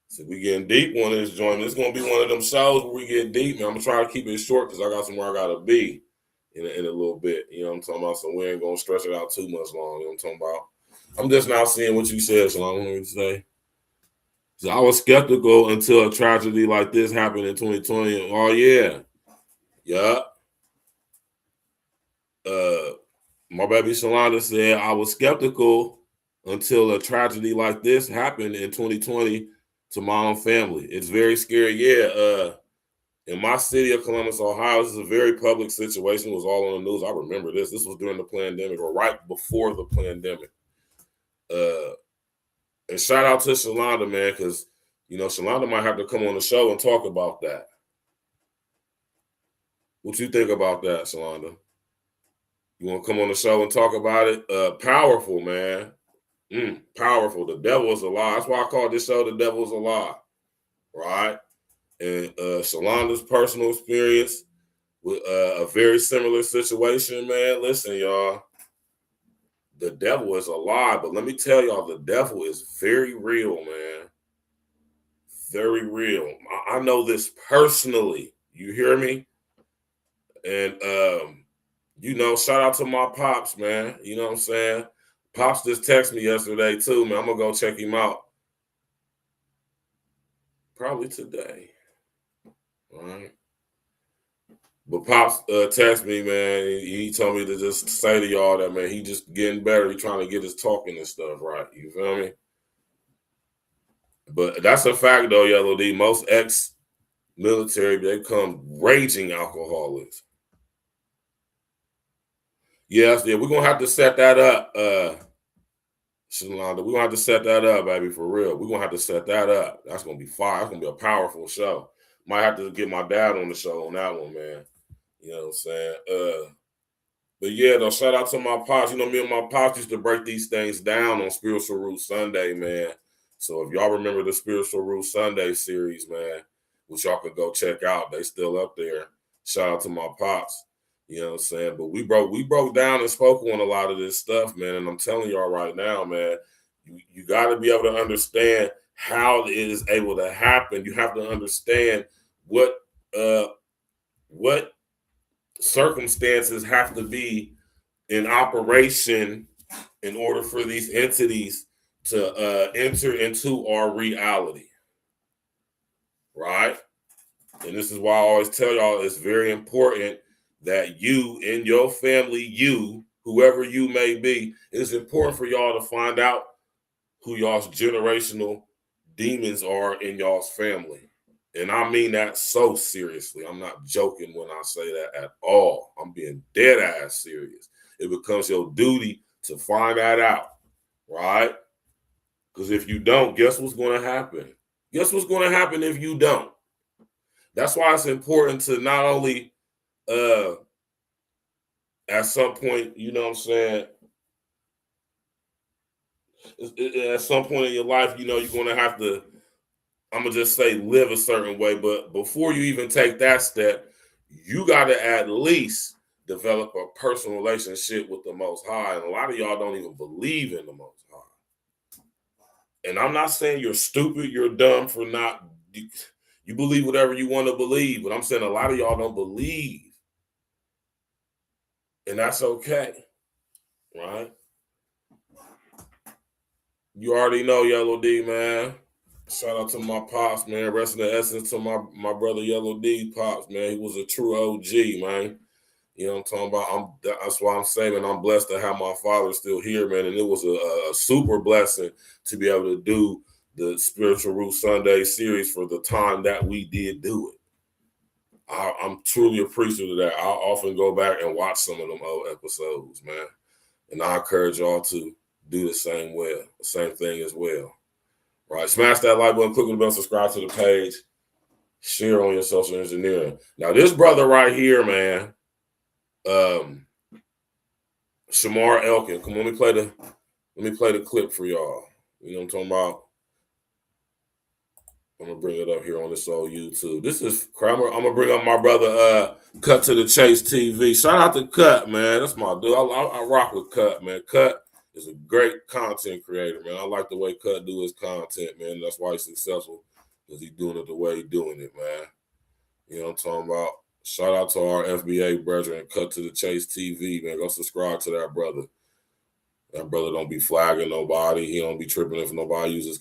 So we getting deep on this joint. It's gonna be one of them shows where we get deep, man. I'm gonna try to keep it short because I got somewhere I gotta be in a little bit. You know what I'm talking about? So we ain't gonna stretch it out too much long. You know what I'm talking about? I'm just now seeing what you said, so I'm gonna say. So I was skeptical until a tragedy like this happened in 2020. Oh yeah. My baby Shalonda said I was skeptical until a tragedy like this happened in 2020 to my own family. It's very scary. Yeah. In my city of Columbus, Ohio, this is a very public situation. It was all on the news. I remember this. This was during the pandemic or right before the pandemic. And shout out to Shalonda, man, because, you know, Shalonda might have to come on the show and talk about that. What you think about that, Shalonda? You want to come on the show and talk about it? Powerful, man. Powerful. The devil is a lie. That's why I call this show The Devil is a Lie, right? And Shalonda's personal experience with a very similar situation, man. Listen, y'all, the devil is a lie, but let me tell y'all, the devil is very real, man. Very real. I know this personally. You hear me? And, you know, shout out to my pops, man. You know what I'm saying? Pops just texted me yesterday, too, man. I'm going to go check him out. Probably today. All right. But Pops texted me, man. He told me to just say to y'all that, man, he just getting better. He trying to get his talking and stuff right. You feel me? But that's a fact, though, YASLL. Most ex-military, they become raging alcoholics. Yes, yeah, we're going to have to set that up, Shalonda. We're going to have to set that up, baby, for real. We're going to have to set that up. That's going to be fire. That's going to be a powerful show. Might have to get my dad on the show on that one, man. You know what I'm saying? But yeah, though, shout out to my pops. You know, me and my pops used to break these things down on Spiritual Root Sunday, man. So if y'all remember the Spiritual Root Sunday series, man, which y'all could go check out, they still up there. Shout out to my pops. You know what I'm saying? But we broke down and spoke on a lot of this stuff, man. And I'm telling y'all right now, man, you got to be able to understand how it is able to happen. You have to understand what circumstances have to be in operation in order for these entities to enter into our reality, right? And this is why I always tell y'all it's very important that you and your family, you, whoever you may be, it's important for y'all to find out who y'all's generational demons are in y'all's family. And I mean that so seriously. I'm not joking when I say that at all. I'm being dead ass serious. It becomes your duty to find that out, right? Because if you don't, guess what's going to happen? Guess what's going to happen if you don't? That's why it's important to not only at some point, you know what I'm saying, at some point in your life, you know, you're going to have to, I'm going to just say, live a certain way. But before you even take that step, you got to at least develop a personal relationship with the Most High. And a lot of y'all don't even believe in the Most High. And I'm not saying you're stupid, you're dumb for not, you believe whatever you want to believe. But I'm saying a lot of y'all don't believe. And that's okay, right? You already know L.S.D, man. Shout out to my pops, man. Rest in the essence to my brother L.S.D pops, man. He was a true OG, man. You know what I'm talking about? That's why I'm saying I'm blessed to have my father still here, man. And it was a super blessing to be able to do the Spiritual Root Sunday series for the time that we did do it. I'm truly appreciative of that. I often go back and watch some of them old episodes, man. And I encourage y'all to do the same thing as well. Right? Smash that like button, click on the bell, subscribe to the page, share on your social engineering. Now, this brother right here, man, Shamar Elkin. Come on, let me play the clip for y'all. You know what I'm talking about? I'm gonna bring it up here on this old YouTube. This is Kramer. I'm gonna bring up my brother Cut to the Chase TV. Shout out to Cut, man. That's my dude. I rock with Cut, man. Cut is a great content creator, man. I like the way Cut do his content, man. That's why he's successful, because he's doing it the way he's doing it, man. You know what I'm talking about? Shout out to our FBA brethren, Cut to the Chase TV, man. Go subscribe to that brother. That brother don't be flagging nobody. He don't be tripping if nobody uses.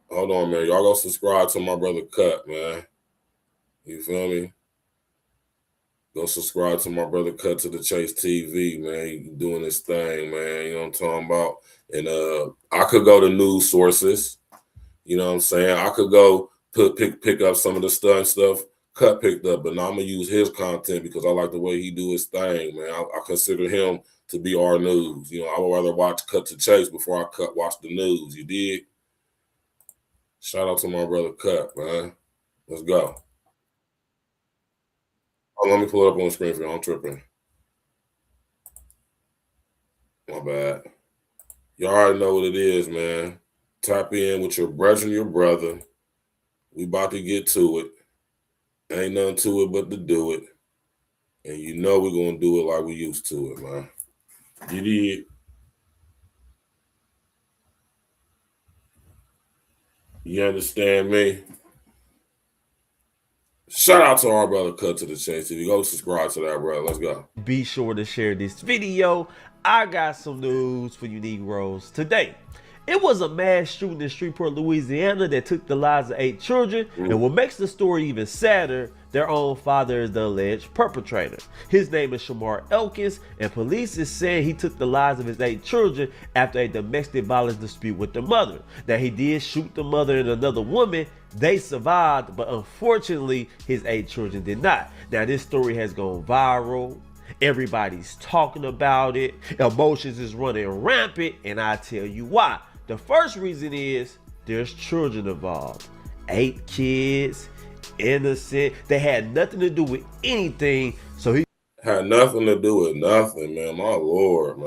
Hold on, man. Y'all go subscribe to my brother Cut, man. You feel me? Go subscribe to my brother Cut to the Chase TV, man. He doing his thing, man. You know what I'm talking about? And I could go to news sources. You know what I'm saying? I could go pick up some of the stuff Cut picked up, but now I'm gonna use his content because I like the way he do his thing, man. I consider him to be our news. You know, I would rather watch Cut to Chase before I watch the news. You dig? Shout out to my brother Cut, man. Let's go. Oh, let me pull it up on the screen for you. I'm tripping. My bad. Y'all already know what it is, man. Tap in with your brethren, your brother. We about to get to it. Ain't nothing to it but to do it. And you know we're going to do it like we used to it, man. You did. You understand me? Shout out to our brother Cut to the Chase. If you go subscribe to that, brother, let's go. Be sure to share this video. I got some news for you Negroes today. It was a mass shooting in Shreveport, Louisiana that took the lives of 8 children. And what makes the story even sadder, their own father is the alleged perpetrator. His name is Shamar Elkins, and police is saying he took the lives of his 8 children after a domestic violence dispute with the mother. Now, he did shoot the mother and another woman. They survived, but unfortunately, his 8 children did not. Now, this story has gone viral. Everybody's talking about it. Emotions is running rampant, and I tell you why. The first reason is there's children involved. 8 kids, innocent. They had nothing to do with anything. So he had nothing to do with nothing, man. My Lord,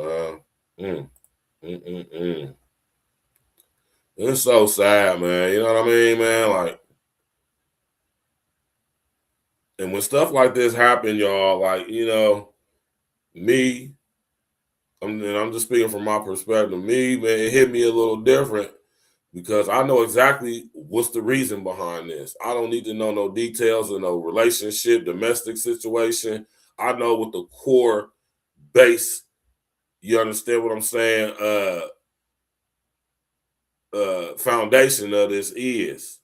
man. It's so sad, man. You know what I mean, man? Like, and when stuff like this happen, y'all, like, you know, me, I'm just speaking from my perspective. Me, man, it hit me a little different because I know exactly what's the reason behind this. I don't need to know no details of no relationship, domestic situation. I know what the core base, you understand what I'm saying, foundation of this is.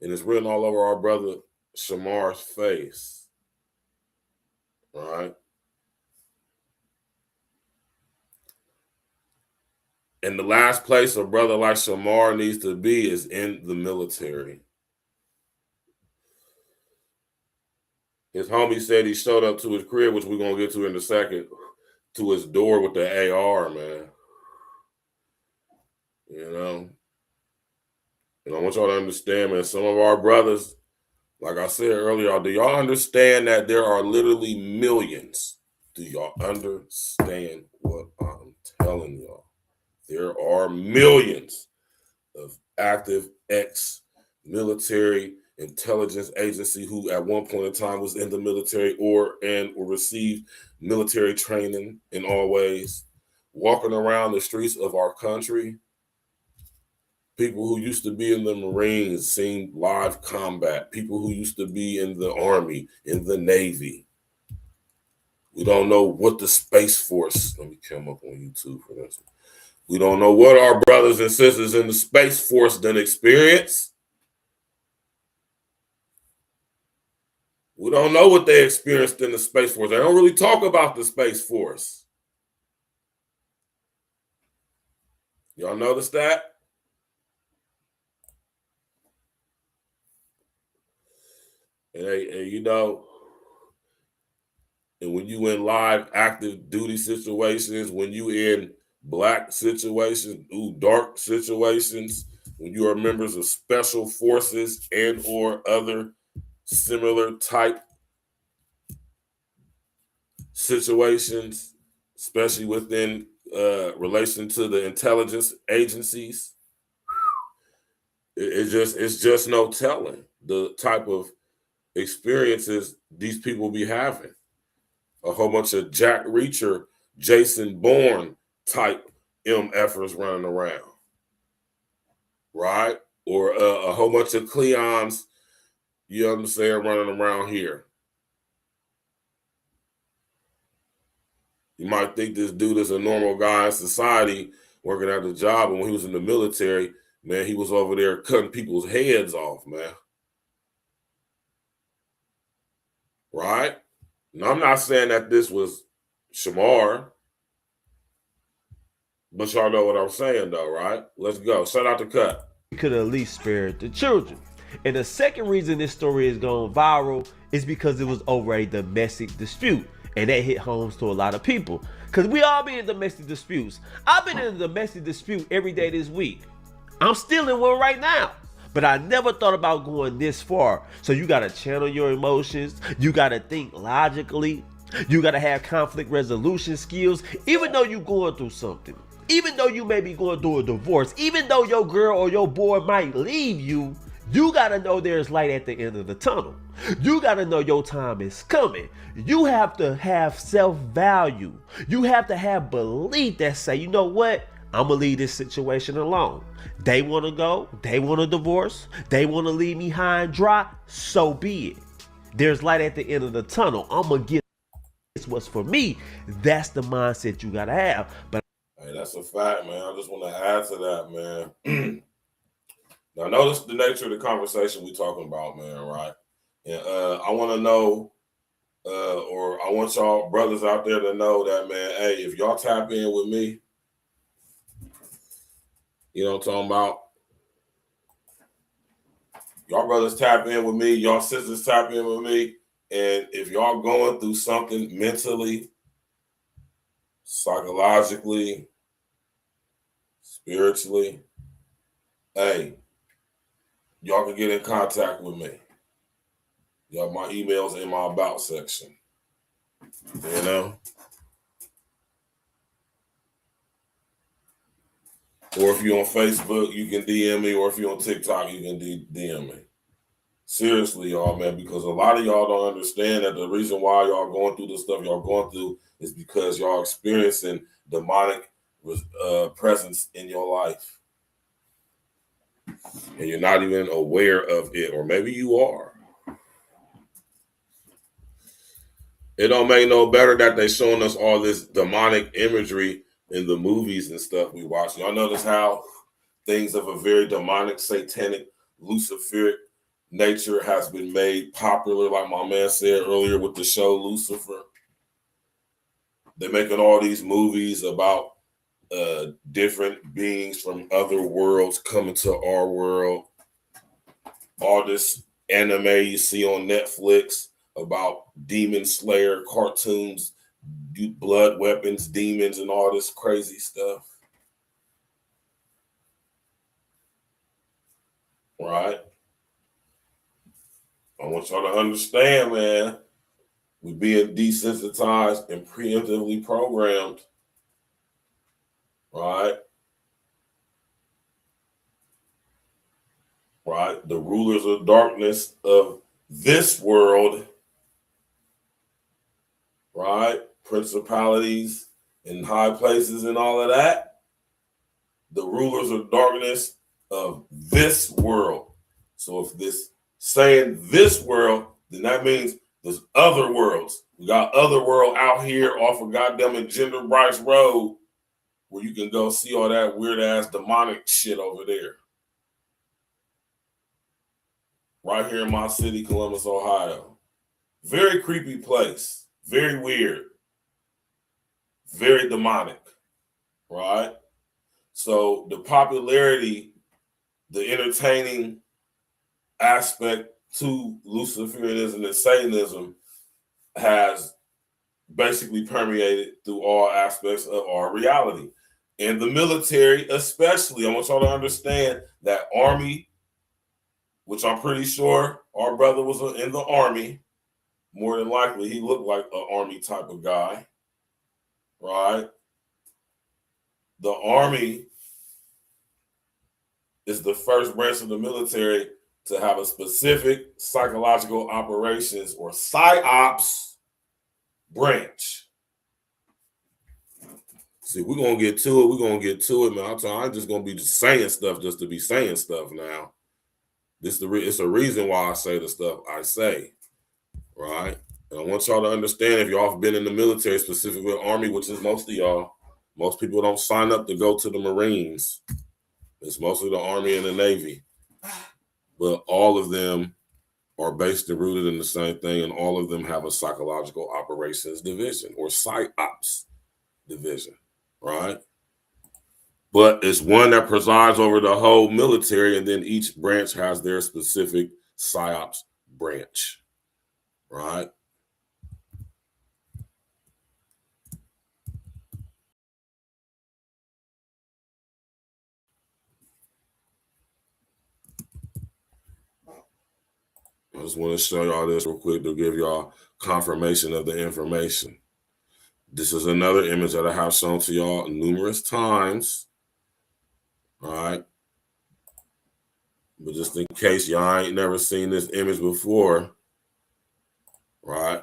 And it's written all over our brother Shamar's face. All right. And the last place a brother like Shamar needs to be is in the military. His homie said he showed up to his crib, which we're going to get to in a second, to his door with the AR, man. You know? And I want y'all to understand, man, some of our brothers, like I said earlier, do y'all understand that there are literally millions? Do y'all understand what I'm telling y'all? There are millions of active ex-military intelligence agency who at one point in time was in the military or received military training in all ways, walking around the streets of our country. People who used to be in the Marines, seen live combat. People who used to be in the Army, in the Navy. We don't know what the Space Force, let me come up on YouTube for this. We don't know what our brothers and sisters in the Space Force done experience. We don't know what they experienced in the Space Force. They don't really talk about the Space Force. Y'all notice that? And you know, and when you in live active duty situations, when you in black situations, dark situations, when you are members of special forces and or other similar type situations, especially within relation to the intelligence agencies, it's just no telling the type of experiences these people be having. A whole bunch of Jack Reacher, Jason Bourne type MFers running around, right? Or a whole bunch of Cleons, you know what I'm saying, running around here. You might think this dude is a normal guy in society working at the job, and when he was in the military, man, he was over there cutting people's heads off, man. Right? Now, I'm not saying that this was Shamar, but y'all know what I'm saying, though, right? Let's go. Shout out to Cut. We could at least spare the children. And the second reason this story is going viral is because it was over a domestic dispute. And that hit homes to a lot of people. Because we all be in domestic disputes. I've been in a domestic dispute every day this week. I'm still in one right now. But I never thought about going this far. So you got to channel your emotions. You got to think logically. You got to have conflict resolution skills. Even though you're going through something. Even though you may be going through a divorce. Even though your girl or your boy might leave you. You got to know there's light at the end of the tunnel. You got to know your time is coming. You have to have self-value. You have to have belief that say, you know what? I'm going to leave this situation alone. They want to go. They want a divorce. They want to leave me high and dry. So be it. There's light at the end of the tunnel. I'm going to get what's for me. That's the mindset you got to have. But hey, that's a fact, man. I just want to add to that, man. Now, notice the nature of the conversation we talking about, man, right? And I want to know, or I want y'all brothers out there to know that, man, hey, if y'all tap in with me, you know what I'm talking about? Y'all brothers tap in with me, y'all sisters tap in with me, and if y'all going through something mentally, psychologically, spiritually, hey, y'all can get in contact with me. Y'all, my email's in my about section. You know? Or if you're on Facebook, you can DM me. Or if you're on TikTok, you can DM me. Seriously, y'all, man, because a lot of y'all don't understand that the reason why y'all going through the stuff y'all going through is because y'all experiencing demonic presence in your life. And you're not even aware of it, or maybe you are. It don't make no better that they showing us all this demonic imagery in the movies and stuff we watch. Y'all notice how things of a very demonic, satanic, luciferic nature has been made popular, like my man said earlier with the show Lucifer. They're making all these movies about different beings from other worlds coming to our world. All this anime you see on Netflix about demon slayer cartoons, blood weapons, demons, and all this crazy stuff. right? I want y'all to understand, man, we being desensitized and preemptively programmed, right? Right? The rulers of darkness of this world, right? Principalities in high places and all of that. The rulers of darkness of this world. So if this saying this world, then that means there's other worlds. We got other world out here off of goddamn Gender Bryce Road where you can go see all that weird ass demonic shit over there. Right here in my city, Columbus, Ohio. Very creepy place. Very weird. Very demonic. Right? So the popularity, the entertaining aspect to Luciferianism and Satanism has basically permeated through all aspects of our reality. And the military especially, I want y'all to understand that Army, which I'm pretty sure our brother was in the Army, more than likely he looked like an Army type of guy, right? The Army is the first branch of the military to have a specific psychological operations or PSYOPs branch. See, we're going to get to it. We're going to get to it, man. I'm just going to be just saying stuff just to be saying stuff now. It's a reason why I say the stuff I say, right? And I want y'all to understand, if y'all have been in the military, specifically the Army, which is most of y'all, most people don't sign up to go to the Marines. It's mostly the Army and the Navy. But all of them are based and rooted in the same thing, and all of them have a psychological operations division or PSYOPs division, right? But it's one that presides over the whole military, and then each branch has their specific PSYOPs branch, right? I just want to show y'all this real quick to give y'all confirmation of the information. This is another image that I have shown to y'all numerous times. All right. But just in case y'all ain't never seen this image before, right?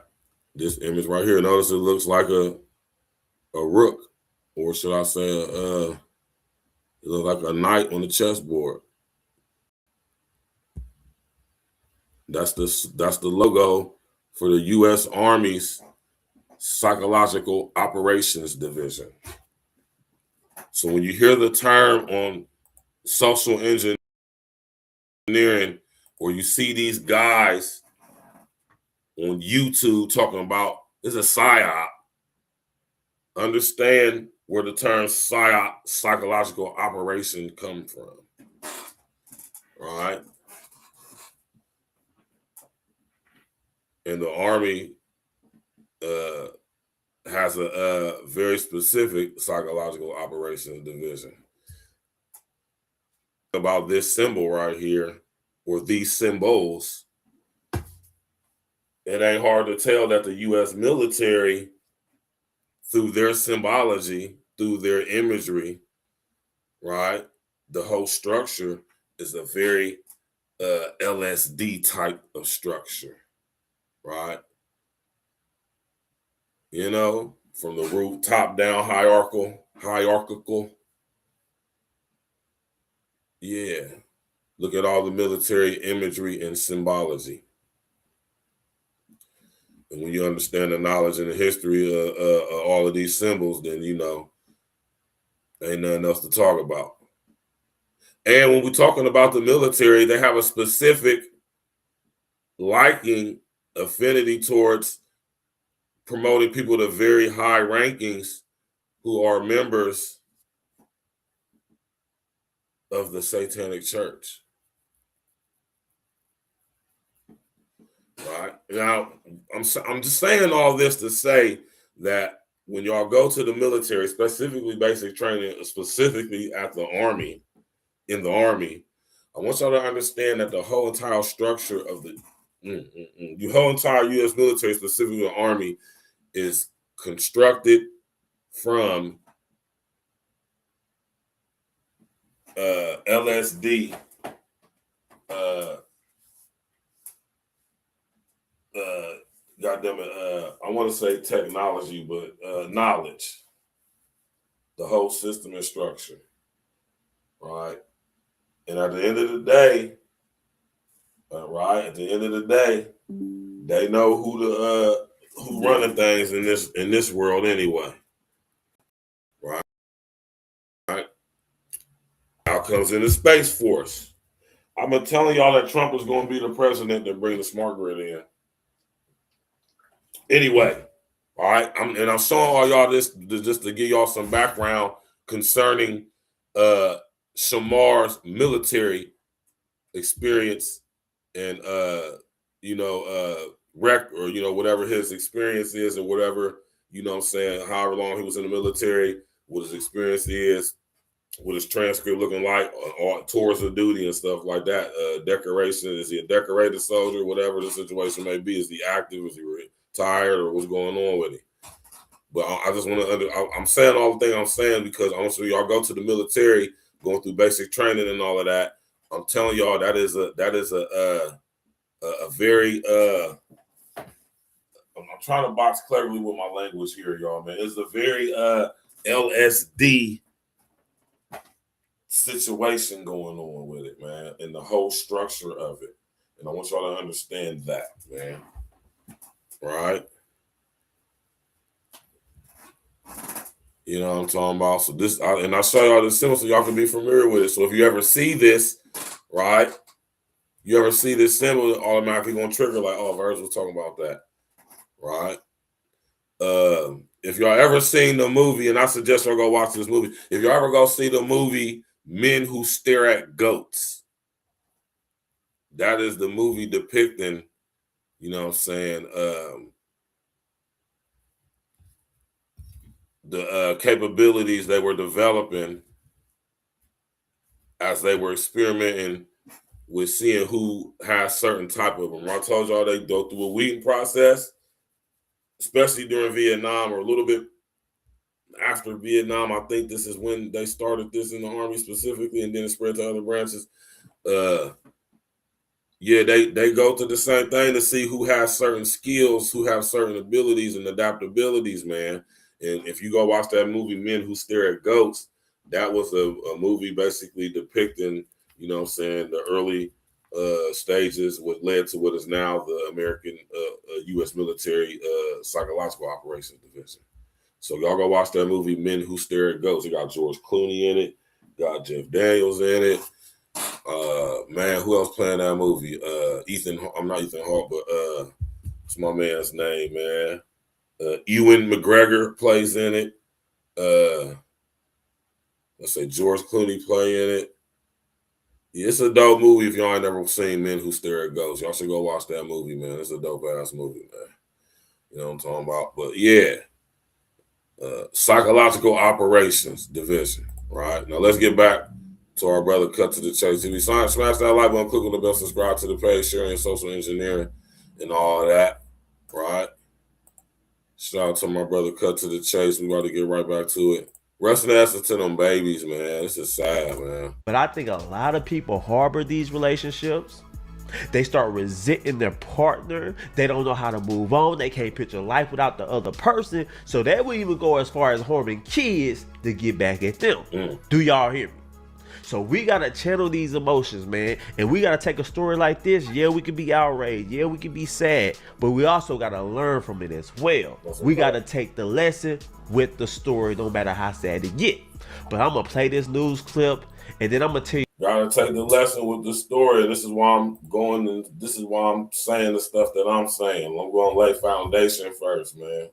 This image right here, notice it looks like a rook, or should I say it looks like a knight on the chessboard. That's the logo for the U.S. Army's Psychological Operations Division. So when you hear the term on social engineering, or you see these guys on YouTube talking about it's a PSYOP, understand where the term PSYOP, psychological operation, come from. All right. And the Army has a very specific psychological operations division. About this symbol right here, or these symbols, it ain't hard to tell that the U.S. military, through their symbology, through their imagery, right, the whole structure is a very L.S.D type of structure, right? You know, from the root, top down, hierarchical. Yeah. Look at all the military imagery and symbology. And when you understand the knowledge and the history of all of these symbols, then you know, ain't nothing else to talk about. And when we're talking about the military, they have a specific liking, affinity towards promoting people to very high rankings who are members of the Satanic Church. Right now, I'm just saying all this to say that when y'all go to the military, specifically basic training, specifically at the Army, in the Army, I want y'all to understand that the whole entire structure of the whole entire U.S. military, specifically the Army, is constructed from L.S.D. Goddamn it, I want to say technology, but knowledge. The whole system and structure, right? And at the end of the day, they know who running things in this world anyway, right? Now comes in the Space Force. I've been telling y'all that Trump was going to be the president to bring the smart grid in. Anyway, all right, I'm showing all y'all this just to give y'all some background concerning Shamar's military experience and rec, or whatever his experience is, or whatever, I'm saying, however long he was in the military, what his experience is, what his transcript looking like, or tours of duty and stuff like that. Decoration, is he a decorated soldier? Whatever the situation may be, is he active? Is he retired, or what's going on with him? But I just want to I'm saying all the things I'm saying because I want to y'all go to the military, going through basic training and all of that. I'm telling y'all that is a very I'm trying to box cleverly with my language here, y'all, man. It's a very L.S.D. situation going on with it, man, and the whole structure of it. And I want y'all to understand that, man. Right? You know what I'm talking about? So this, and I'll show y'all this symbol so y'all can be familiar with it. So if you ever see this, right? You ever see this symbol, automatically gonna trigger like, oh, Virgil was talking about that, right? If y'all ever seen the movie, and I suggest y'all go watch this movie. If y'all ever go see the movie Men Who Stare at Goats, that is the movie depicting, you know what I'm saying, the capabilities they were developing as they were experimenting with seeing who has certain type of them. I told y'all they go through a weeding process, especially during Vietnam, or a little bit after Vietnam. I think this is when they started this in the Army specifically, and then it spread to other branches. Yeah, they go through the same thing to see who has certain skills, who have certain abilities and adaptabilities, man. And if you go watch that movie, Men Who Stare at Goats, that was a movie basically depicting, you know what I'm saying, the early stages, what led to what is now the American U.S. military psychological operations division. So y'all go watch that movie, Men Who Stare at Goats. It got George Clooney in it, got Jeff Daniels in it. Man, who else playing that movie? I'm not Ethan Hawke, but what's my man's name, man? Ewan McGregor plays in it. Let's say George Clooney play in it. Yeah, it's a dope movie. If y'all ain't never seen Men Who Stare at Ghosts, y'all should go watch that movie, man. It's a dope ass movie, man. You know what I'm talking about? But yeah, psychological operations division. Right now, let's get back to our brother Cut to the Chase. If you smash that like button, click on the bell, subscribe to the page, sharing social engineering and all of that. Right. Shout out to my brother Cut to the Chase. We about to get right back to it. Resting asses to them babies, man. This is sad, man. But I think a lot of people harbor these relationships. They start resenting their partner. They don't know how to move on. They can't picture life without the other person. So they will even go as far as harming kids to get back at them. Do y'all hear me? So we got to channel these emotions, man. And we got to take a story like this. Yeah, we can be outraged. Yeah, we can be sad. But we also got to learn from it as well. We got to take the lesson with the story, no matter how sad it get. But I'm going to play this news clip, and then I'm going to tell you. Gotta take the lesson with the story. This is why I'm going, and this is why I'm saying the stuff that I'm saying. I'm going to lay foundation first, man.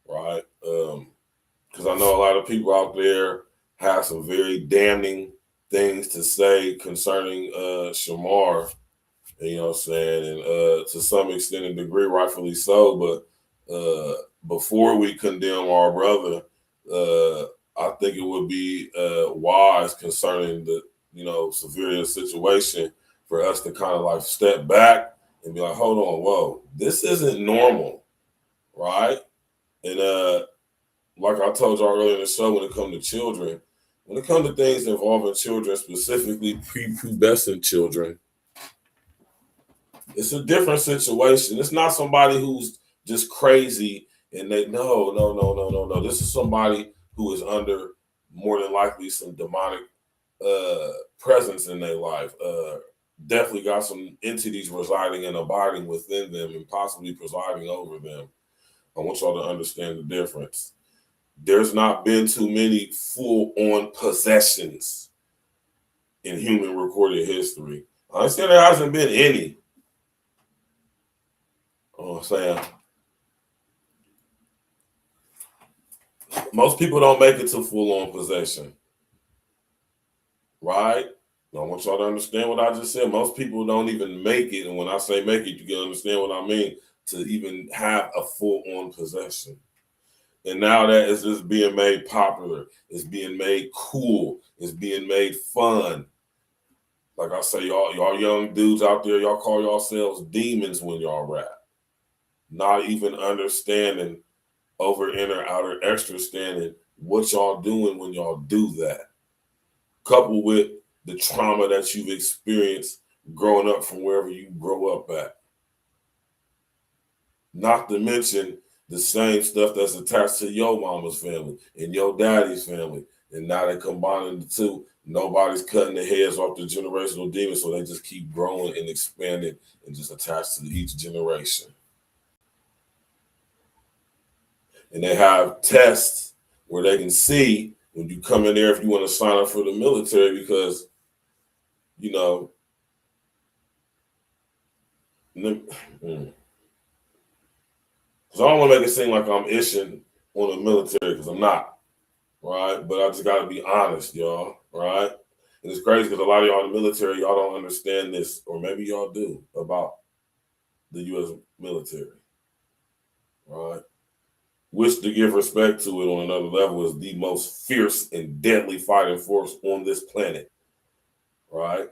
Right? Because I know a lot of people out there have some very damning things to say concerning Shamar, you know what I'm saying, and to some extent and degree, rightfully so. But before we condemn our brother, I think it would be wise concerning you know, severe situation, for us to kind of like step back and be like, hold on, whoa, this isn't normal, right? And like I told y'all earlier in the show, when it comes to children, when it comes to things involving children, specifically prepubescent children, it's a different situation. It's not somebody who's just crazy and they no. This is somebody who is under more than likely some demonic presence in their life. Definitely got some entities residing and abiding within them and possibly presiding over them. I want y'all to understand the difference. There's not been too many full-on possessions in human recorded history. I understand there hasn't been any. I'm saying most people don't make it to full-on possession, right? I want y'all to understand what I just said. Most people don't even make it, and when I say make it, you can understand what I mean, to even have a full-on possession. And now that is just being made popular. It's being made cool. It's being made fun. Like I say, y'all young dudes out there, y'all call yourselves demons when y'all rap. Not even understanding over inner, outer, extra standing what y'all doing when y'all do that. Coupled with the trauma that you've experienced growing up from wherever you grow up at. Not to mention the same stuff that's attached to your mama's family and your daddy's family. And now they're combining the two. Nobody's cutting the heads off the generational demons, so they just keep growing and expanding and just attached to each generation. And they have tests where they can see when you come in there if you want to sign up for the military, because, you know, because I don't want to make it seem like I'm ishing on the military, because I'm not, right? But I just got to be honest, y'all, right? And it's crazy because a lot of y'all in the military, y'all don't understand this, or maybe y'all do, about the U.S. military, right? Wish to give respect to it on another level is the most fierce and deadly fighting force on this planet, right?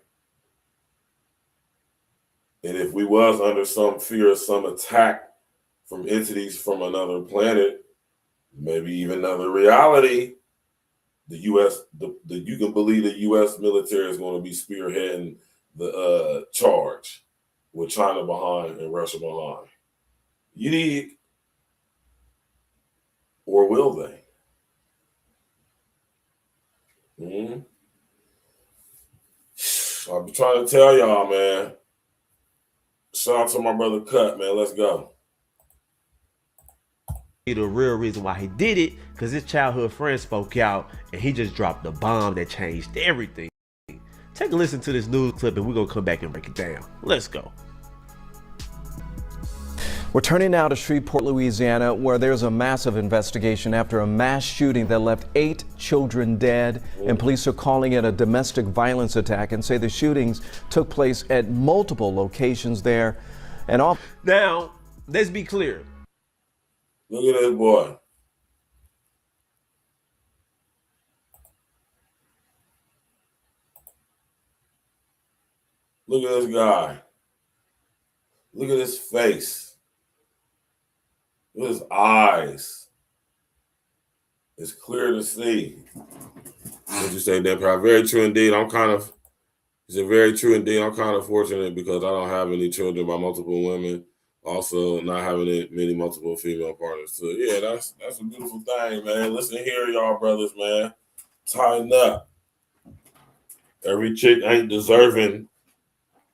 And if we was under some fear of some attack from entities from another planet, maybe even another reality, the U.S., you can believe the U.S. military is going to be spearheading the charge with China behind and Russia behind. You need, or will they? I've been trying to tell y'all, man. Shout out to my brother Cut, man. Let's go. The real reason why he did it, because his childhood friend spoke out and he just dropped a bomb that changed everything. Take a listen to this news clip and we're going to come back and break it down. Let's go. We're turning now to Shreveport, Louisiana, where there's a massive investigation after a mass shooting that left 8 children dead. And police are calling it a domestic violence attack and say the shootings took place at multiple locations there. And all. Now, let's be clear. Look at this boy. Look at this guy. Look at his face. Look at his eyes. It's clear to see. What you say, Dan? Very true indeed. Very true indeed. I'm kind of fortunate because I don't have any children by multiple women. Also, not having many multiple female partners too. Yeah, that's a beautiful thing, man. Listen here, y'all brothers, man. Tighten up. Every chick ain't deserving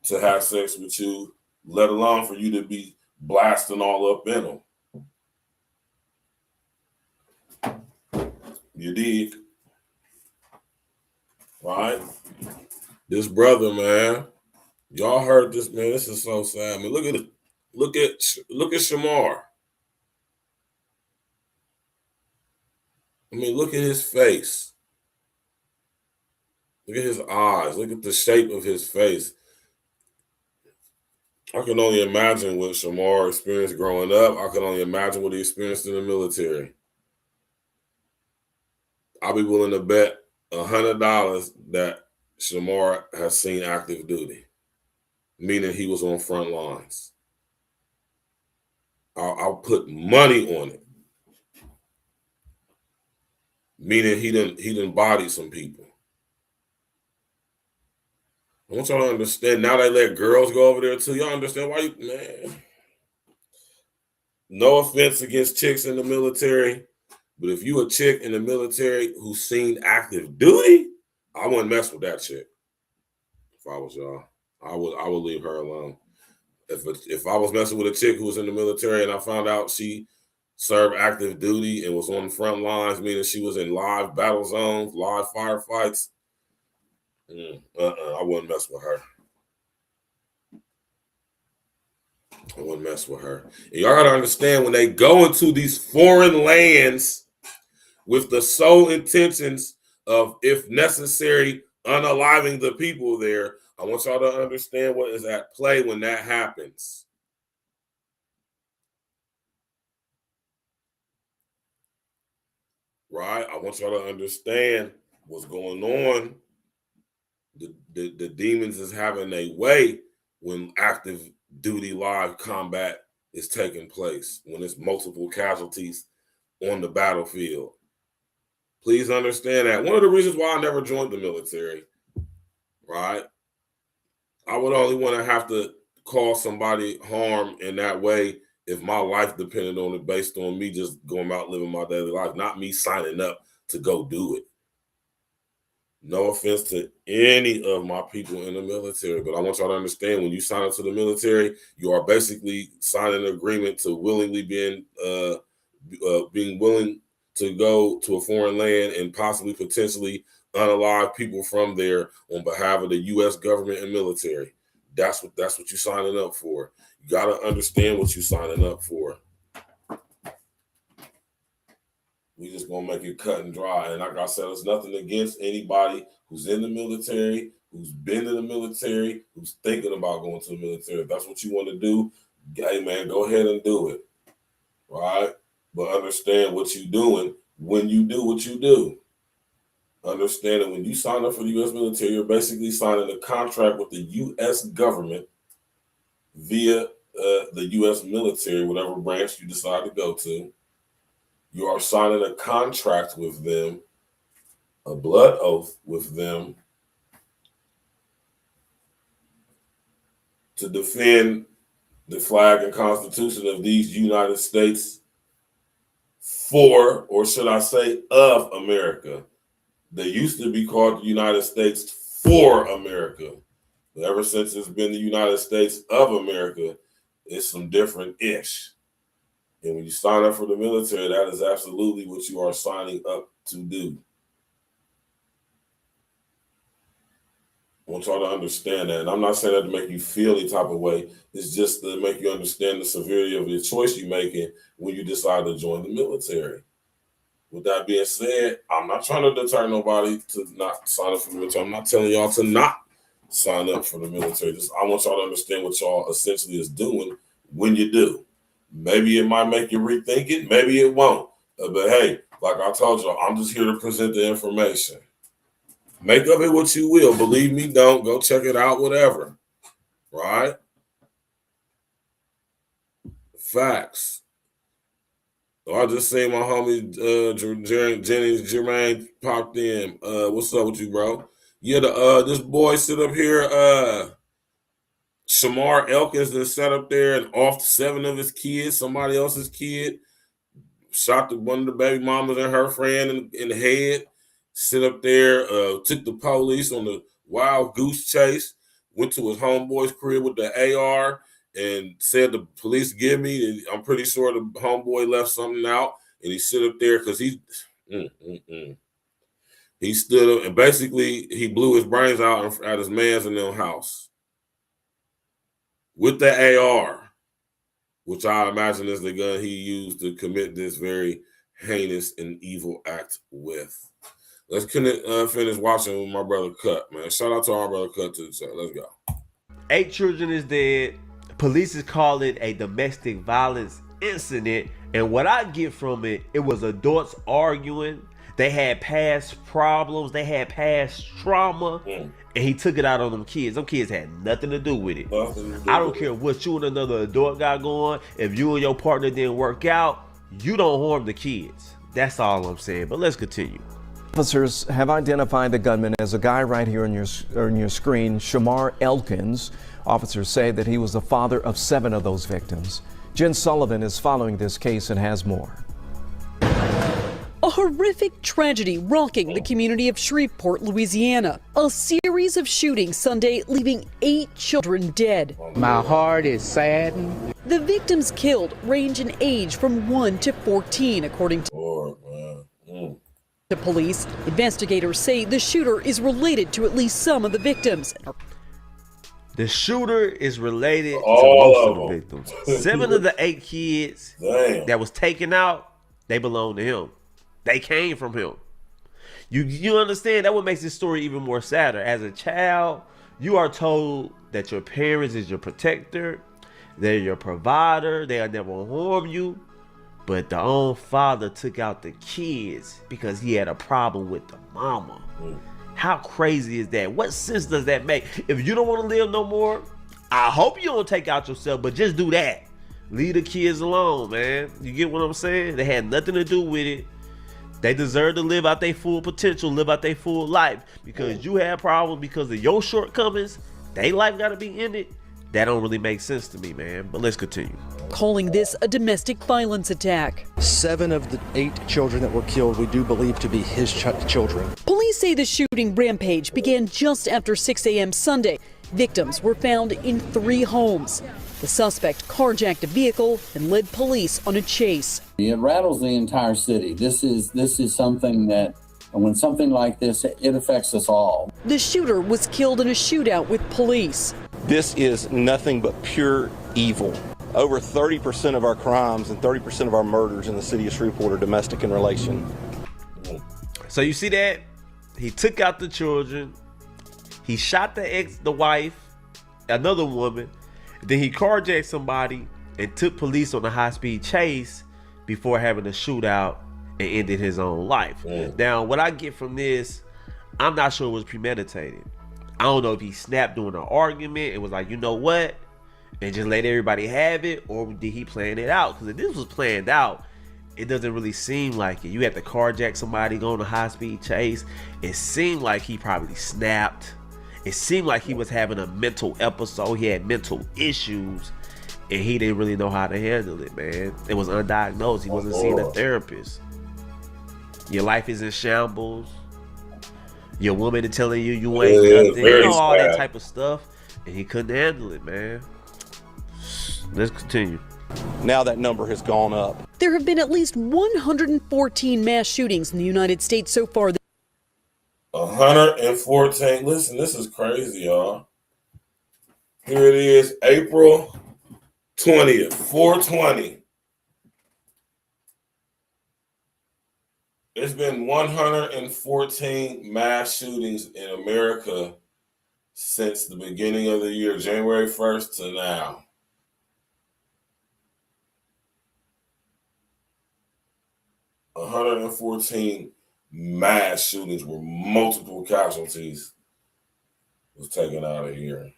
to have sex with you, let alone for you to be blasting all up in them. You dig? Right? This brother, man. Y'all heard this, man. This is so sad. I mean, look at it. Look at Shamar. I mean, look at his face. Look at his eyes. Look at the shape of his face. I can only imagine what Shamar experienced growing up. I can only imagine what he experienced in the military. I'll be willing to bet $100 that Shamar has seen active duty, meaning he was on front lines. I'll put money on it, meaning he didn't body some people. I want y'all to understand. Now they let girls go over there too. Y'all understand why man? No offense against chicks in the military, but if you a chick in the military who's seen active duty, I wouldn't mess with that chick. If I was y'all, I would leave her alone. If I was messing with a chick who was in the military and I found out she served active duty and was on the front lines, meaning she was in live battle zones, live firefights, I wouldn't mess with her. I wouldn't mess with her. And y'all gotta understand, when they go into these foreign lands with the sole intentions of, if necessary, unaliving the people there, I want y'all to understand what is at play when that happens. Right? I want y'all to understand what's going on. The demons is having a way when active duty live combat is taking place, when it's multiple casualties on the battlefield. Please understand that. One of the reasons why I never joined the military, right? I would only want to have to cause somebody harm in that way if my life depended on it, based on me just going out living my daily life, not me signing up to go do it. No offense to any of my people in the military, but I want y'all to understand, when you sign up to the military, you are basically signing an agreement to willingly being willing to go to a foreign land and possibly potentially unalive people from there on behalf of the U.S. government and military. That's what you're signing up for. You got to understand what you're signing up for. We just gonna make it cut and dry. And like I said, there's nothing against anybody who's in the military, who's been in the military, who's thinking about going to the military. If that's what you want to do, hey man, go ahead and do it. Right? But understand what you're doing when you do what you do. Understand that when you sign up for the U.S. military, you're basically signing a contract with the U.S. government via the U.S. military, whatever branch you decide to go to. You are signing a contract with them, a blood oath with them, to defend the flag and constitution of these United States for, or should I say, of America. They used to be called the United States for America. But ever since it's been the United States of America, it's some different-ish. And when you sign up for the military, that is absolutely what you are signing up to do. I want y'all to understand that. And I'm not saying that to make you feel any type of way. It's just to make you understand the severity of the choice you're making when you decide to join the military. With that being said, I'm not trying to deter nobody to not sign up for the military. I'm not telling y'all to not sign up for the military. Just, I want y'all to understand what y'all essentially is doing when you do. Maybe it might make you rethink it. Maybe it won't. But hey, like I told y'all, I'm just here to present the information. Make of it what you will. Believe me, don't. Go check it out, whatever. Right? Facts. I just seen my homie Jennings Jermaine popped in. What's up with you, bro? Yeah, this boy sit up here, Shamar Elkins, that sat up there and off 7 of his kids, somebody else's kid, shot one of the baby mamas and her friend in the head, sit up there, took the police on the wild goose chase, went to his homeboy's crib with the AR and said the police give me, and I'm pretty sure the homeboy left something out, and he sit up there because he stood up and basically he blew his brains out at his man's in their house with the AR, which I imagine is the gun he used to commit this very heinous and evil act with. Let's finish watching with my brother Cut, man. Shout out to our brother Cut to the chat. Let's go. 8 children is dead. Police is calling it a domestic violence incident. And what I get from it, it was adults arguing. They had past problems. They had past trauma. And he took it out on them kids. Them kids had nothing to do with it. I don't care what you and another adult got going. If you and your partner didn't work out, you don't harm the kids. That's all I'm saying. But let's continue. Officers have identified the gunman as a guy right here on your screen, Shamar Elkins. Officers say that he was the father of 7 of those victims. Jen Sullivan is following this case and has more. A horrific tragedy rocking the community of Shreveport, Louisiana. A series of shootings Sunday leaving 8 children dead. My heart is saddened. The victims killed range in age from 1 to 14, according to police. Investigators say the shooter is related to at least some of the victims. The shooter is related to All most of of the victims. 7 of the 8 kids that was taken out, they belong to him. They came from him. You understand? That what makes this story even more sadder. As a child, you are told that your parents is your protector, they're your provider, they'll never harm you. But the own father took out the kids because he had a problem with the mama. How crazy is that? What sense does that make? If you don't want to live no more, I hope you don't take out yourself, but just do that. Leave the kids alone, man. You get what I'm saying? They had nothing to do with it. They deserve to live out their full potential, live out their full life. Because you had problems because of your shortcomings, their life got to be in it. That don't really make sense to me, man. But let's continue. Calling this a domestic violence attack. 7 of the 8 children that were killed we do believe to be his children. Police say the shooting rampage began just after 6 a.m. Sunday. Victims were found in 3 homes. The suspect carjacked a vehicle and led police on a chase. It rattles the entire city. This is something that, when something like this, it affects us all. The shooter was killed in a shootout with police. This is nothing but pure evil. Over 30% of our crimes and 30% of our murders in the city of Shreveport are domestic in relation. So you see that? He took out the children. He shot the wife, another woman. Then he carjacked somebody and took police on a high-speed chase before having a shootout and ended his own life. Now, what I get from this, I'm not sure it was premeditated. I don't know if he snapped during an argument and was like, you know what? And just let everybody have it, or did he plan it out? Because if this was planned out, it doesn't really seem like it. You had to carjack somebody, go on a high-speed chase. It seemed like he probably snapped. It seemed like he was having a mental episode. He had mental issues, and he didn't really know how to handle it, man. It was undiagnosed. He wasn't seeing a therapist. Your life is in shambles. Your woman is telling you you ain't nothing. You know, all that type of stuff. And he couldn't handle it, man. Let's continue. Now that number has gone up. There have been at least 114 mass shootings in the United States so far. 114. Listen, this is crazy, y'all. Here it is, April 20th, 420. There's been 114 mass shootings in America since the beginning of the year, January 1st to now. $114 mass shootings where multiple casualties was taken out of here.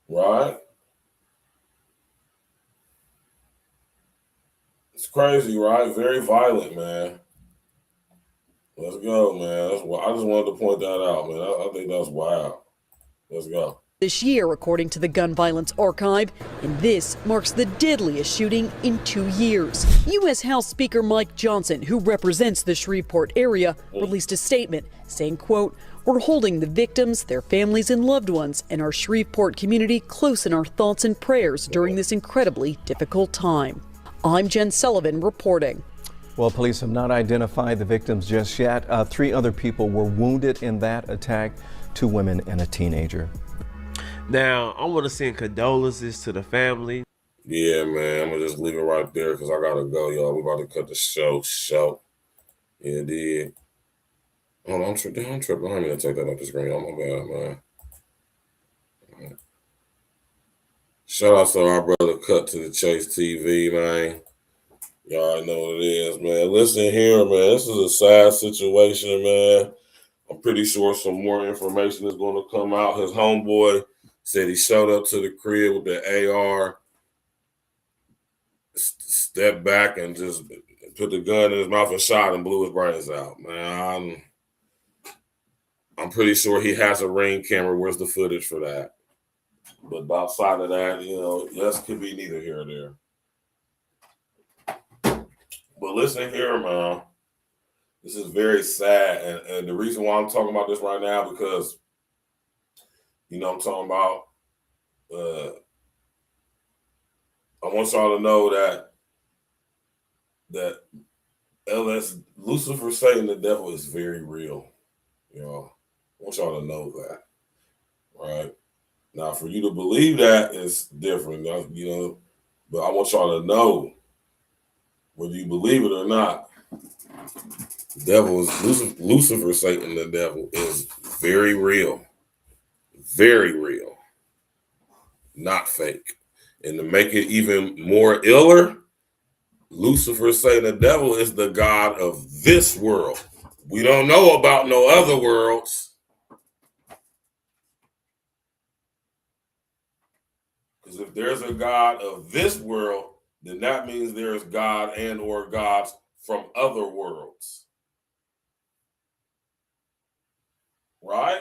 Right? It's crazy, right? Very violent, man. Let's go, man. I just wanted to point that out, man. I think that's wild. Let's go. This year, according to the Gun Violence Archive, and this marks the deadliest shooting in 2 years. U.S. House Speaker Mike Johnson, who represents the Shreveport area, released a statement saying, quote, "We're holding the victims, their families and loved ones, and our Shreveport community close in our thoughts and prayers during this incredibly difficult time." I'm Jen Sullivan reporting. Well, police have not identified the victims just yet. 3 other people were wounded in that attack, 2 women and a teenager. Now, I want to send condolences to the family. Yeah, man. I'm going to just leave it right there because I got to go, y'all. We're about to cut the show. Yeah, dude. Hold on, I'm tripping. I didn't mean to take that off the screen. Oh, my bad, man. Right. Shout out to our brother Cut to the Chase TV, man. Y'all know what it is, man. Listen here, man. This is a sad situation, man. I'm pretty sure some more information is going to come out. His homeboy said he showed up to the crib with the AR, stepped back and just put the gun in his mouth and shot and blew his brains out, man. I'm pretty sure he has a Ring camera. Where's the footage for that? But outside of that, you know, this could be neither here or there. But listen here, man. This is very sad. And the reason why I'm talking about this right now, because, you know, I'm talking about, I want y'all to know that L.S.D, Lucifer, Satan, the devil is very real. You know, I want y'all to know that. Right? Now, for you to believe that is different, you know, but I want y'all to know, whether you believe it or not, the devil is Lucifer, Satan, the devil is very real. Very real. Not fake. And to make it even more iller, Lucifer, Satan, the devil is the god of this world. We don't know about no other worlds. Because if there's a god of this world, then that means there's God and or gods from other worlds. Right?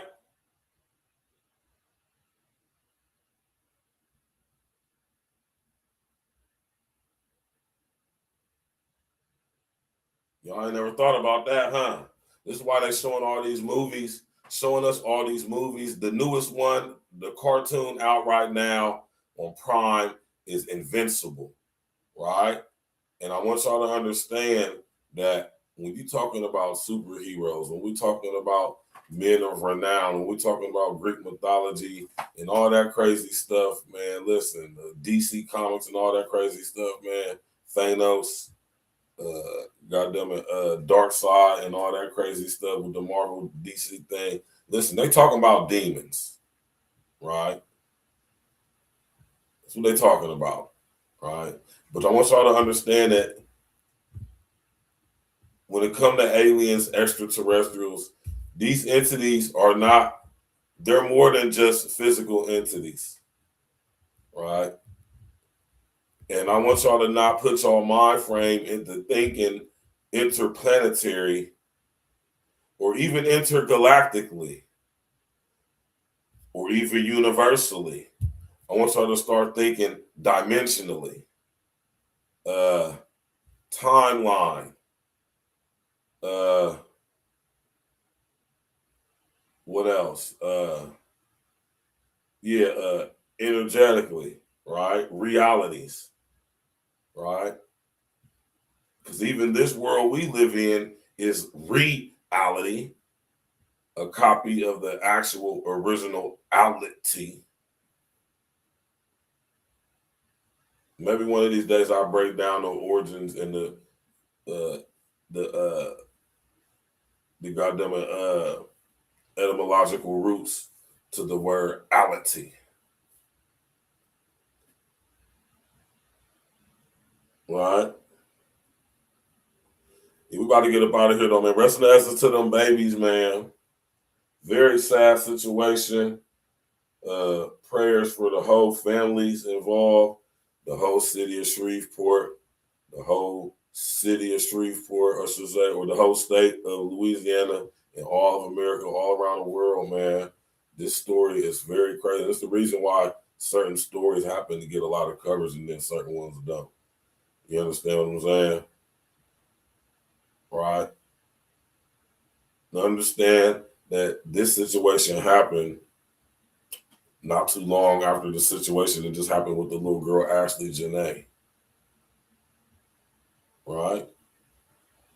Y'all ain't never thought about that, huh? This is why they showing all these movies, showing us all these movies. The newest one, the cartoon out right now on Prime, is Invincible, right? And I want y'all to understand that when you're talking about superheroes, when we're talking about men of renown, when we're talking about Greek mythology and all that crazy stuff, man, listen, DC Comics and all that crazy stuff, man, Thanos, Darkseid and all that crazy stuff with the Marvel DC thing. Listen, they talking about demons, right? That's what they talking about, right? But I want y'all to understand that when it comes to aliens, extraterrestrials, these entities are not, they're more than just physical entities, right? And I want y'all to not put y'all mind frame into thinking interplanetary or even intergalactically or even universally. I want y'all to start thinking dimensionally, timeline, what else? Energetically, right? Realities, right? Because even this world we live in is reality, a copy of the actual original outlet-ty. Maybe one of these days I'll break down the origins and the goddamn etymological roots to the word ality. Right? We about to get up out of here though, man. Rest in the essence to them babies, man. Very sad situation. Prayers for the whole families involved, the whole city of Shreveport, the whole city of Shreveport, I should say, or the whole state of Louisiana and all of America, all around the world, man. This story is very crazy. That's the reason why certain stories happen to get a lot of coverage and then certain ones don't. You understand what I'm saying? Right? Now understand that this situation happened not too long after the situation that just happened with the little girl, Ashley Janae. Right?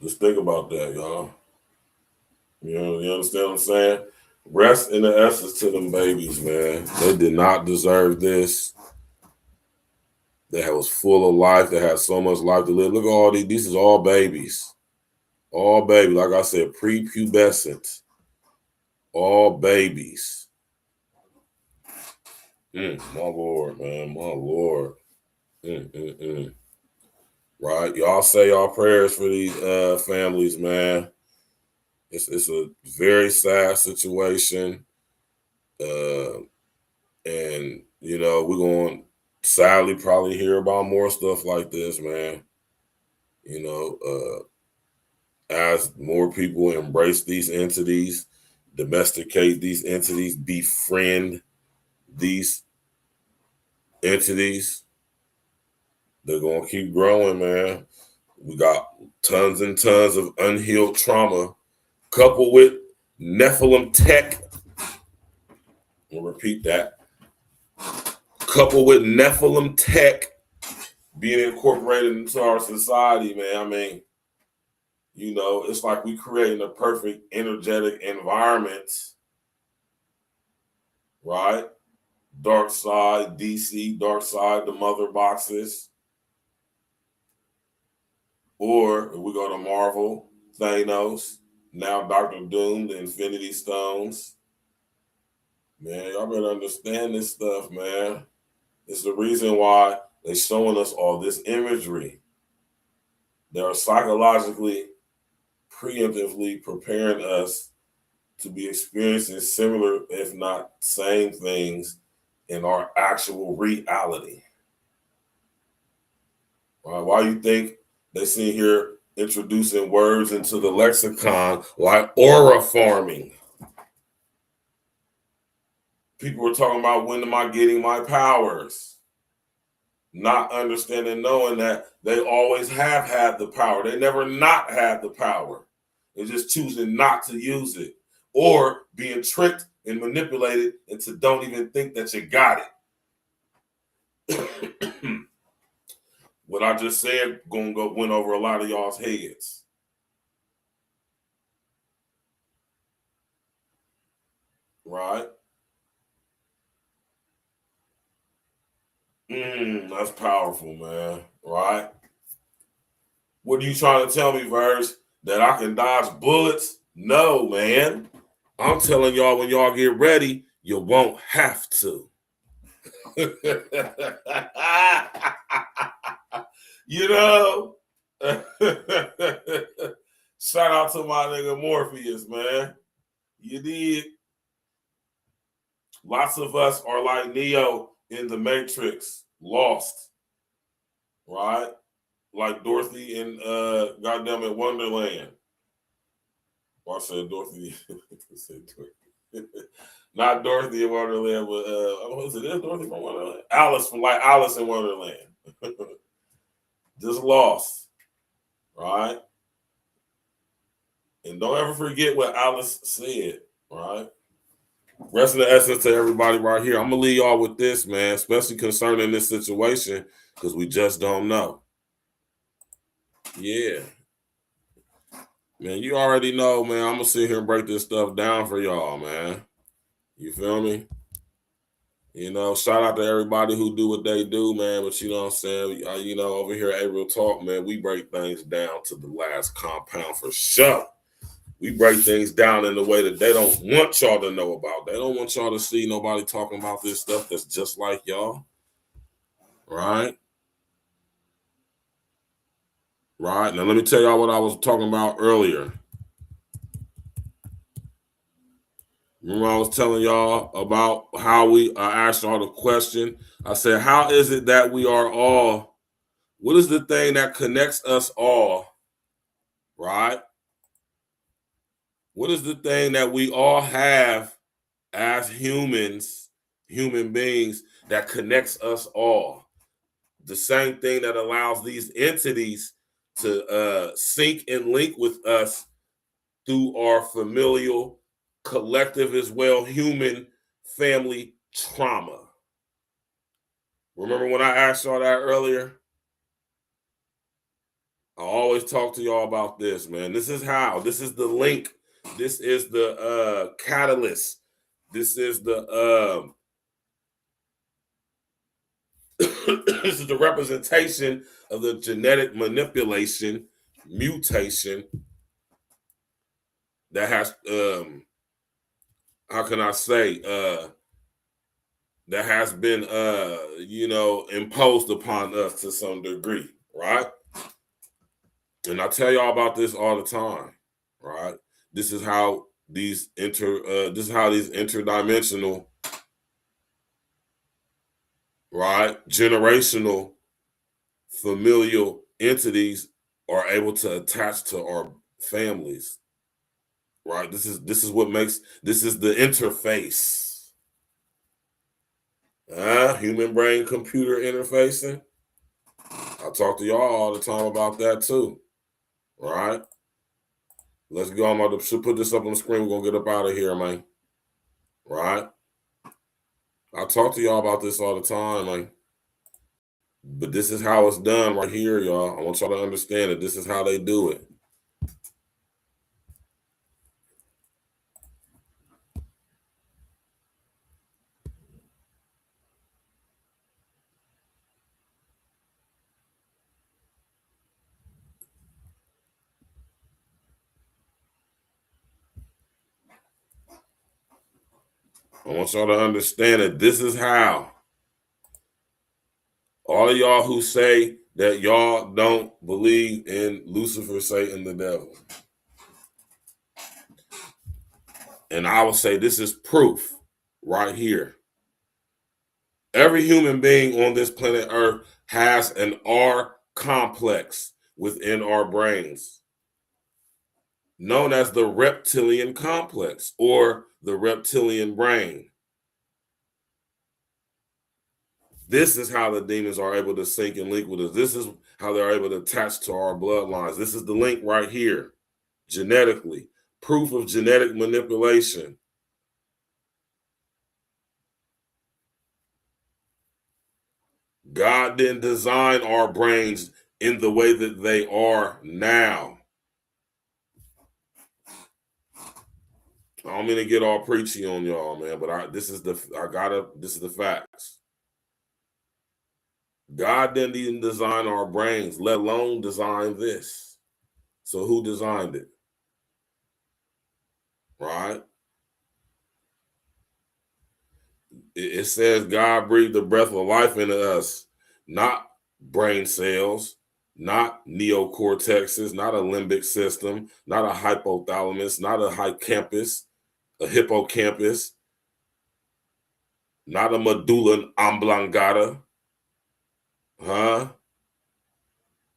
Just think about that, y'all. You know, you understand what I'm saying? Rest in the essence to them babies, man. They did not deserve this. They was full of life. They had so much life to live. Look at all these is all babies. All babies. Like I said, prepubescent. All babies. My Lord, man. My Lord. Right? Y'all say y'all prayers for these families, man. It's a very sad situation. And, you know, we're going to sadly probably hear about more stuff like this, man. You know, as more people embrace these entities, domesticate these entities, befriend these entities, they're going to keep growing, man. We got tons and tons of unhealed trauma coupled with Nephilim tech. I'll repeat that. Coupled with Nephilim tech being incorporated into our society, man. I mean, you know, it's like we creating a perfect energetic environment, right? Dark side, DC, dark side, the mother boxes. Or if we go to Marvel, Thanos, now Dr. Doom, the Infinity Stones. Man, y'all better understand this stuff, man. It's the reason why they're showing us all this imagery. They are psychologically, preemptively preparing us to be experiencing similar, if not same things in our actual reality. Why you think they see here introducing words into the lexicon like aura farming? People were talking about, when am I getting my powers? Not understanding, knowing that they always have had the power. They never not had the power. They're just choosing not to use it, or being tricked and manipulated into don't even think that you got it. What I just said went over a lot of y'all's heads. Right? That's powerful, man. Right? What are you trying to tell me, Verse? That I can dodge bullets? No, man. I'm telling y'all, when y'all get ready, you won't have to. You know? Shout out to my nigga Morpheus, man. You did. Lots of us are like Neo in the Matrix, lost. Right? Like Dorothy in goddamn it, Wonderland. Well, I said Dorothy. I said Dorothy. Not Dorothy in Wonderland, but who's it? Is Dorothy from Wonderland? Alice from like Alice in Wonderland. Just lost. Right? And don't ever forget what Alice said, right? Rest in the essence to everybody right here. I'm gonna leave y'all with this, man, especially concerning this situation, because we just don't know. Yeah. Man, you already know, man. I'm gonna sit here and break this stuff down for y'all, man. You feel me? You know, shout out to everybody who do what they do, man. But you know what I'm saying? You know, over here at A-Real Talk, man, we break things down to the last compound for sure. We break things down in the way that they don't want y'all to know about. They don't want y'all to see nobody talking about this stuff that's just like y'all. Right? Right. Now, let me tell y'all what I was talking about earlier. Remember I was telling y'all about how I asked y'all the question. I said, how is it that we are all, what is the thing that connects us all? Right? What is the thing that we all have as humans, human beings, that connects us all? The same thing that allows these entities to sync and link with us through our familial, collective as well, human family trauma. Remember when I asked y'all that earlier? I always talk to y'all about this, man. This is how. This is the link. This is the catalyst. This is the this is the representation of the genetic manipulation, mutation that has how can I say that has been you know, imposed upon us to some degree, right? And I tell y'all about this all the time, right? This is how these interdimensional, right, generational, familial entities are able to attach to our families, right? This is what makes, this is the interface. Human brain computer interfacing. I talk to y'all all the time about that too, right? Let's go. I'm about to put this up on the screen. We're gonna get up out of here, man. Right? I talk to y'all about this all the time, man. But this is how it's done right here, y'all. I want y'all to understand that this is how they do it. I want y'all to understand that this is how. All of y'all who say that y'all don't believe in Lucifer, Satan, the devil. And I would say this is proof right here. Every human being on this planet Earth has an R complex within our brains, known as the reptilian complex or the reptilian brain. This is how the demons are able to sync and link with us. This is how they're able to attach to our bloodlines. This is the link right here, genetically. Proof of genetic manipulation. God didn't design our brains in the way that they are now. I don't mean to get all preachy on y'all, man, but this is the facts. God didn't even design our brains, let alone design this. So who designed it? Right? It says God breathed the breath of life into us, not brain cells, not neocortexes, not a limbic system, not a hypothalamus, not a hippocampus, not a medulla oblongata,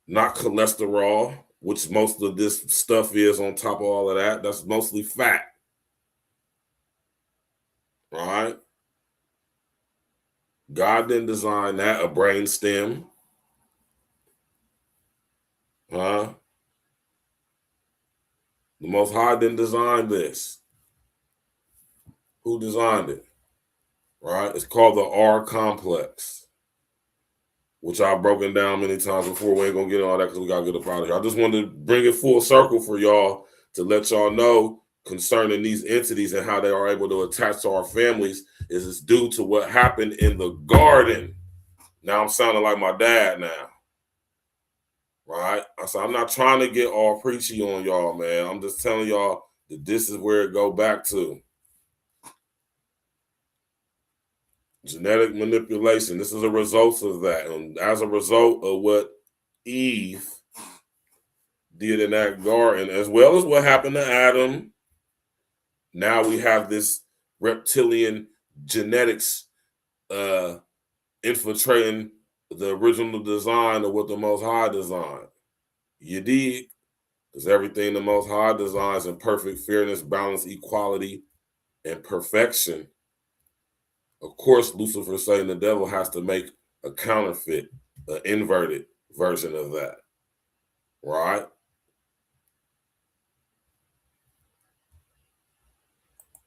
not cholesterol, which most of this stuff is on top of all of that. That's mostly fat, right? God didn't design that, a brain stem, The Most High didn't design this. Who designed it? Right? It's called the R complex, which I've broken down many times before. We ain't gonna get all that because we gotta get up out of here. I just wanted to bring it full circle for y'all to let y'all know concerning these entities and how they are able to attach to our families is it's due to what happened in the garden. Now I'm sounding like my dad now. Right? I said, I'm not trying to get all preachy on y'all, man. I'm just telling y'all that this is where it go back to. Genetic manipulation. This is a result of that. And as a result of what Eve did in that garden, as well as what happened to Adam, now we have this reptilian genetics infiltrating the original design of what the Most High designed. You dig? Because everything the Most High designs in perfect fairness, balance, equality, and perfection. Of course, Lucifer, Satan, the devil has to make a counterfeit, an inverted version of that. Right?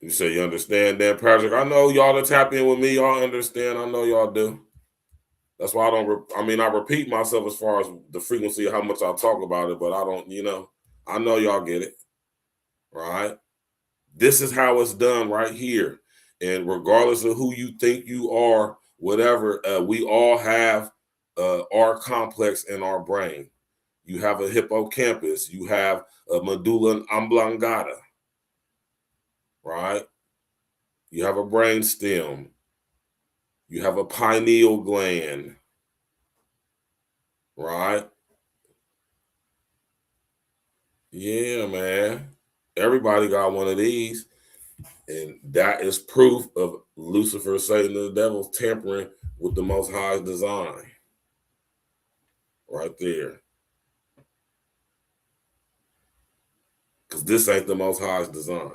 You say you understand, Dan Patrick? I know y'all that tap in with me. Y'all understand. I know y'all do. That's why I repeat myself as far as the frequency of how much I talk about it, but I don't, I know y'all get it. Right? This is how it's done right here. And regardless of who you think you are, whatever, we all have our complex in our brain. You have a hippocampus. You have a medulla oblongata. Right? You have a brain stem. You have a pineal gland. Right? Yeah, man. Everybody got one of these. And that is proof of Lucifer, Satan, and the devil tampering with the Most High's design. Right there. Because this ain't the Most High's design.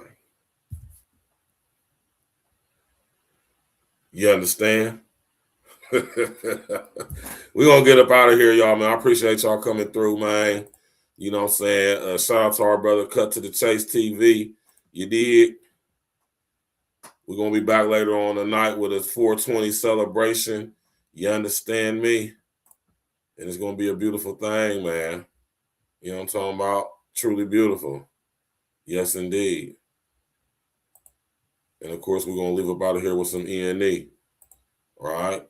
You understand? We're going to get up out of here, y'all, man. I appreciate y'all coming through, man. You know what I'm saying? Shout out to our brother Cut to the Chase TV. You did. We're going to be back later on tonight with a 420 celebration. You understand me? And it's going to be a beautiful thing, man. You know what I'm talking about? Truly beautiful. Yes, indeed. And, of course, we're going to leave up out of here with some E&E. All right?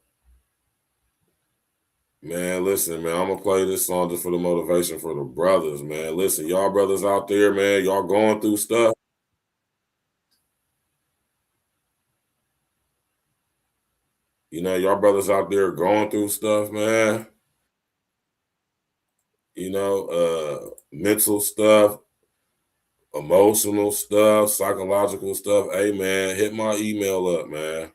Man, listen, man, I'm going to play this song just for the motivation for the brothers, man. Listen, y'all brothers out there, man, y'all going through stuff. You know, y'all brothers out there going through stuff, man. You know, mental stuff, emotional stuff, psychological stuff. Hey, man, hit my email up, man.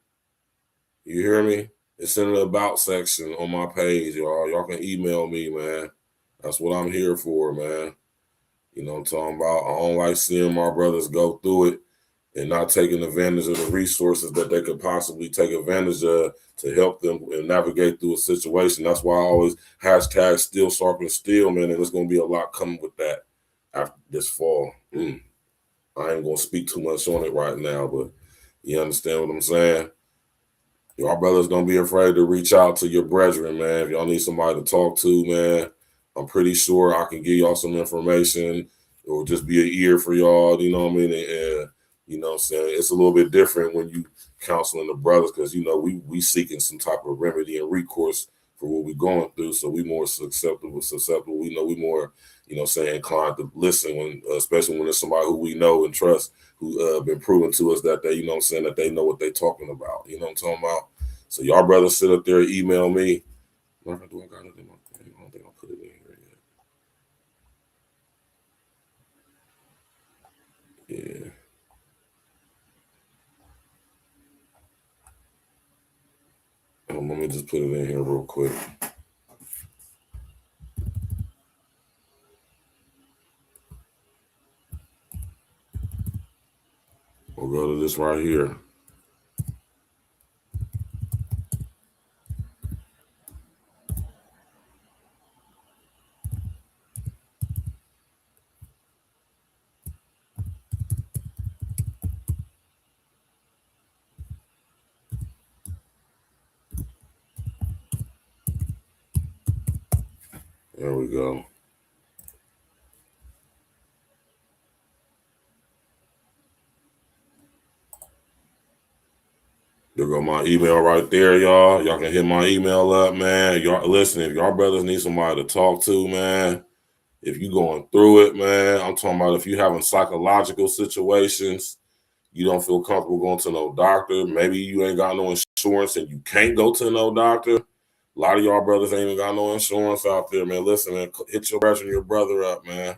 You hear me? It's in the about section on my page, y'all. Y'all can email me, man. That's what I'm here for, man. You know what I'm talking about? I don't like seeing my brothers go through it and not taking advantage of the resources that they could possibly take advantage of to help them and navigate through a situation. That's why I always hashtag Steel Sharpen Steel, man. And there's going to be a lot coming with that after this fall. I ain't going to speak too much on it right now, but you understand what I'm saying? Y'all brothers don't be afraid to reach out to your brethren, man. If y'all need somebody to talk to, man, I'm pretty sure I can give y'all some information or just be an ear for y'all, you know what I mean? And you know what I'm saying? It's a little bit different when you counseling the brothers because, you know, we seeking some type of remedy and recourse for what we're going through. So we more susceptible. We know we more, you know, saying inclined to listen when, especially when it's somebody who we know and trust, who been proven to us that they, you know what I'm saying, that they know what they talking about. You know what I'm talking about? So y'all brothers sit up there, email me. Do I got it in my thing? I don't think I'll put it in here yet. Yeah. Let me just put it in here real quick. We'll go to this right here. There we go. There go my email right there, y'all. Y'all can hit my email up, man. Y'all listen, if y'all brothers need somebody to talk to, man, if you going through it, man, I'm talking about if you having psychological situations, you don't feel comfortable going to no doctor. Maybe you ain't got no insurance and you can't go to no doctor. A lot of y'all brothers ain't even got no insurance out there, man. Listen, man, hit your brother up, man.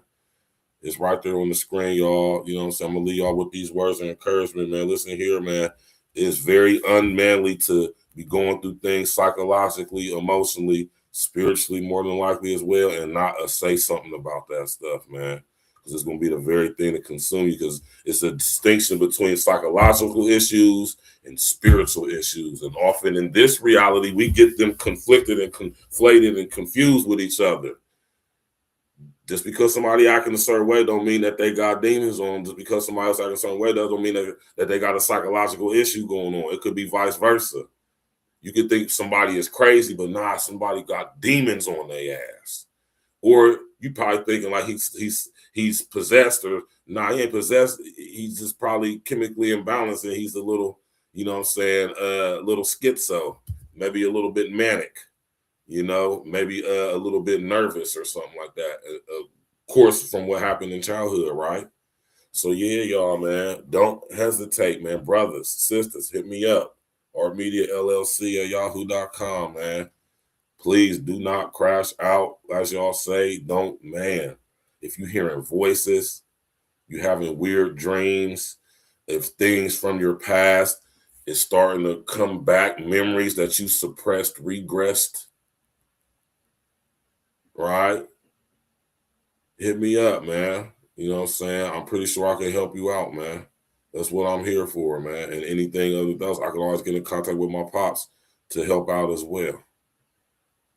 It's right there on the screen, y'all. You know what I'm saying? I'm going to leave y'all with these words of encouragement, man. Listen here, man. It's very unmanly to be going through things psychologically, emotionally, spiritually, more than likely as well, and not say something about that stuff, man. Because it's going to be the very thing to consume you, because it's a distinction between psychological issues and spiritual issues. And often in this reality, we get them conflicted and conflated and confused with each other. Just because somebody acting a certain way don't mean that they got demons on them. Just because somebody else acting a certain way doesn't mean that they got a psychological issue going on. It could be vice versa. You could think somebody is crazy, but nah, somebody got demons on their ass. Or you probably thinking like he's possessed, or nah, he ain't possessed. He's just probably chemically imbalanced and he's a little, you know what I'm saying, little schizo, maybe a little bit manic. You know, maybe a little bit nervous or something like that. Of course, from what happened in childhood, right? So, yeah, y'all, man, don't hesitate, man. Brothers, sisters, hit me up. artmediallc@yahoo.com, man. Please do not crash out, as y'all say. Don't, man. if you're hearing voices, you're having weird dreams, if things from your past is starting to come back, memories that you suppressed, regressed, right? Hit me up, man. You know what I'm saying? I'm pretty sure I can help you out, man. That's what I'm here for, man. And anything else, I can always get in contact with my pops to help out as well.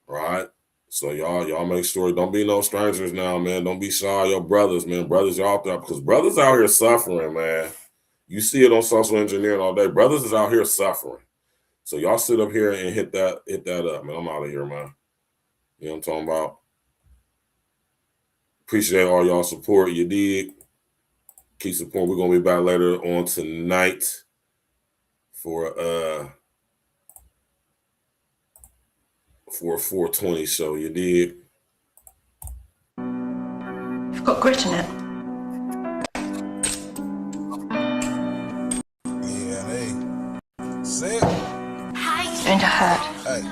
Right? So y'all make sure, don't be no strangers now, man. Don't be shy, your brothers, man. Brothers, y'all out there, because brothers out here suffering, man. You see it on social engineering all day. Brothers is out here suffering. So y'all sit up here and hit that up, man. I'm out of here, man. You know what I'm talking about? Appreciate all y'all support. You dig? Keep supporting. We're gonna be back later on tonight for a 420 show. You dig? I've got grit in it. Yeah, sick. Going to hurt. Hey.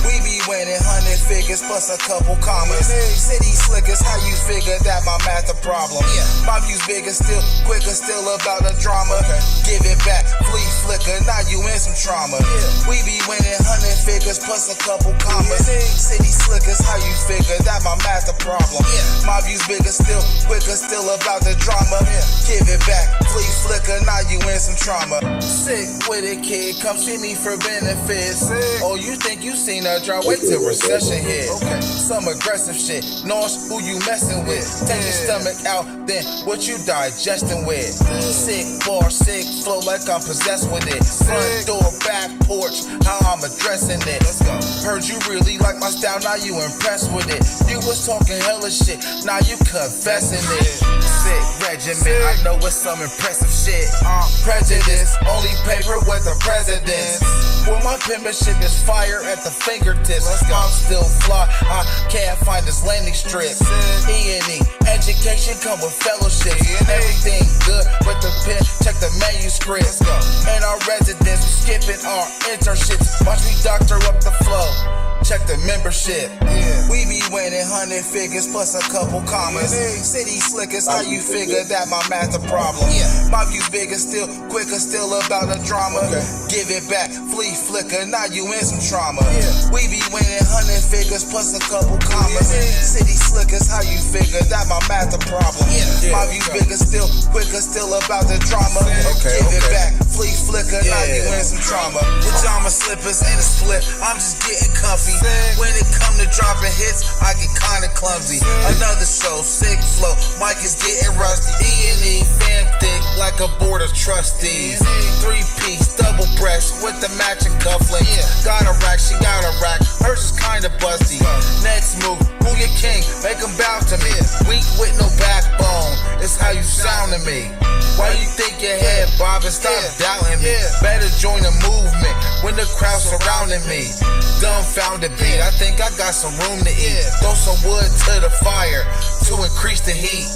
We be winning 100 figures plus a couple commas. City slickers, how you figure that my math a problem? My views bigger still, quicker still about the drama. Give it back, flee flicker, now you in some trauma. We be winning 100 figures plus a couple commas. City slickers, how you figure that my math a problem? My views bigger still, quicker still about the drama. Give it back, flee flicker, now you in some trauma. Sick with it, kid, come see me for benefits. Oh, you think you seen a drop? Wait till recession hit. Some aggressive shit. Nosh, who you messing with? Take your stomach out, then what you digesting with? Sick bar, sick flow like I'm possessed with it. Front door, back porch, how I'm addressing it. Let's go. Heard you really like my style, now you impressed with it. You was talking hella shit, now you confessing it. Sick regiment, I know it's some impressive shit. Prejudice, only paper with the presidents. Well, my penmanship is fire at the fingertips. I'm still fly, I can't find this landing strip. E&E, education come with fellowship. Everything good with the pen, check the manuscript. And our residents, skipping our internships. Watch me doctor up the flow. Check the membership. We be winning 100 figures plus a couple commas. City slickers, how you figure that my math a problem? My views bigger still, quicker still about the drama. Give it back, flee flicker, now you in some trauma. We be winning 100 figures plus a couple commas. City slickers, how you figure that my math a problem? My views bigger still, quicker still about the drama. Give it back, flee flicker, now you in some trauma. Pajama slippers and a split, I'm just getting comfy. When it come to dropping hits, I get kinda clumsy. Another show, sick flow, mic is getting rusty. E&E, fam thick like a board of trustees. 3-piece, double breast with the matching cufflinks. Got a rack, she got a rack, hers is kinda busty. Next move, who your king? Make him bow to me. Weak with no backbone, it's how you sound to me. Why you think your head bobbing? Stop doubting me. Better join the movement when the crowd surrounding me. Dumbfounded beat, I think I got some room to eat. Throw some wood to the fire to increase the heat.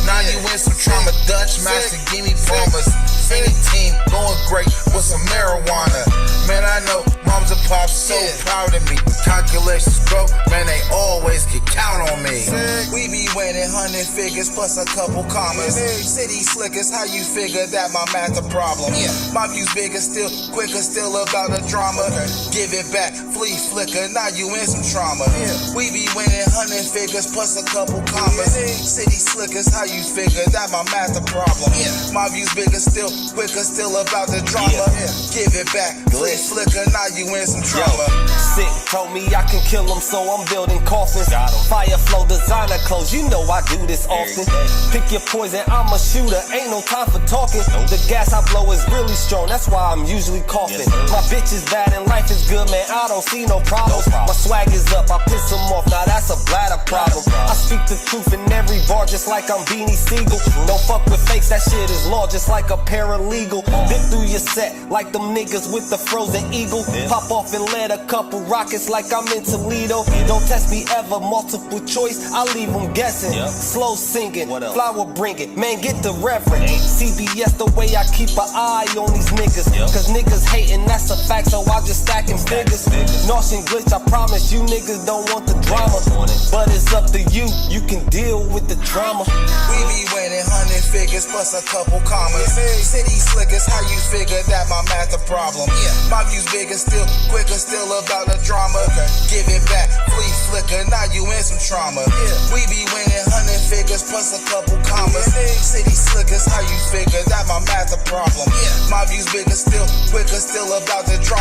Now you in some trauma, Dutch master, give me promise. Any team going great with some marijuana. Man, I know moms and pops so proud of me. Calculations broke, man, they always can count on me. We be winning 100 figures plus a couple commas. City slickers, how you figure that my math a problem? My views bigger still, quicker still about the drama. Give it back, flee flicker, now you in some trauma. We be winning 100 figures plus a couple commas. City slickers, how you figure that my math a problem? My views bigger still, quicker still about the drama. Give it back, flee flicker, now you in some trauma. Sick told me I can kill him, so I'm building coffins. Fire flow designer clothes, you know I do this often. Pick your poison, I'm a shooter, ain't no time for talking. The gas I blow is really strong, that's why I'm usually coughing. My bitch is bad and life is good, man, I don't see no problems. My swag is up, I piss them off, now that's a bladder problem. I speak the truth in every bar just like I'm Beanie Siegel. Don't fuck with fakes, that shit is law just like a paralegal. Been through your set like them niggas with the frozen eagle. Pop off and let a couple rockets like I'm in Toledo. Don't test me ever, multiple choice, I leave them guessing. slow singing, flower bringing, man get the reverend. CBS the way I keep an eye on these niggas, cause niggas hating, that's a fact, so I just stacking figures. Notion glitch, I promise you niggas don't want the drama, but it's up to you, you can deal with the drama. We be winning 100 figures plus a couple commas. City slickers, how you figure that my math a problem? My views bigger, still quicker, still about the drama. Give it back, fleet flicker, now you in some trauma. We be winning 100 figures plus a couple commas. City slickers, how you figure that my math a problem? My views bigger, still quicker, still about the drama.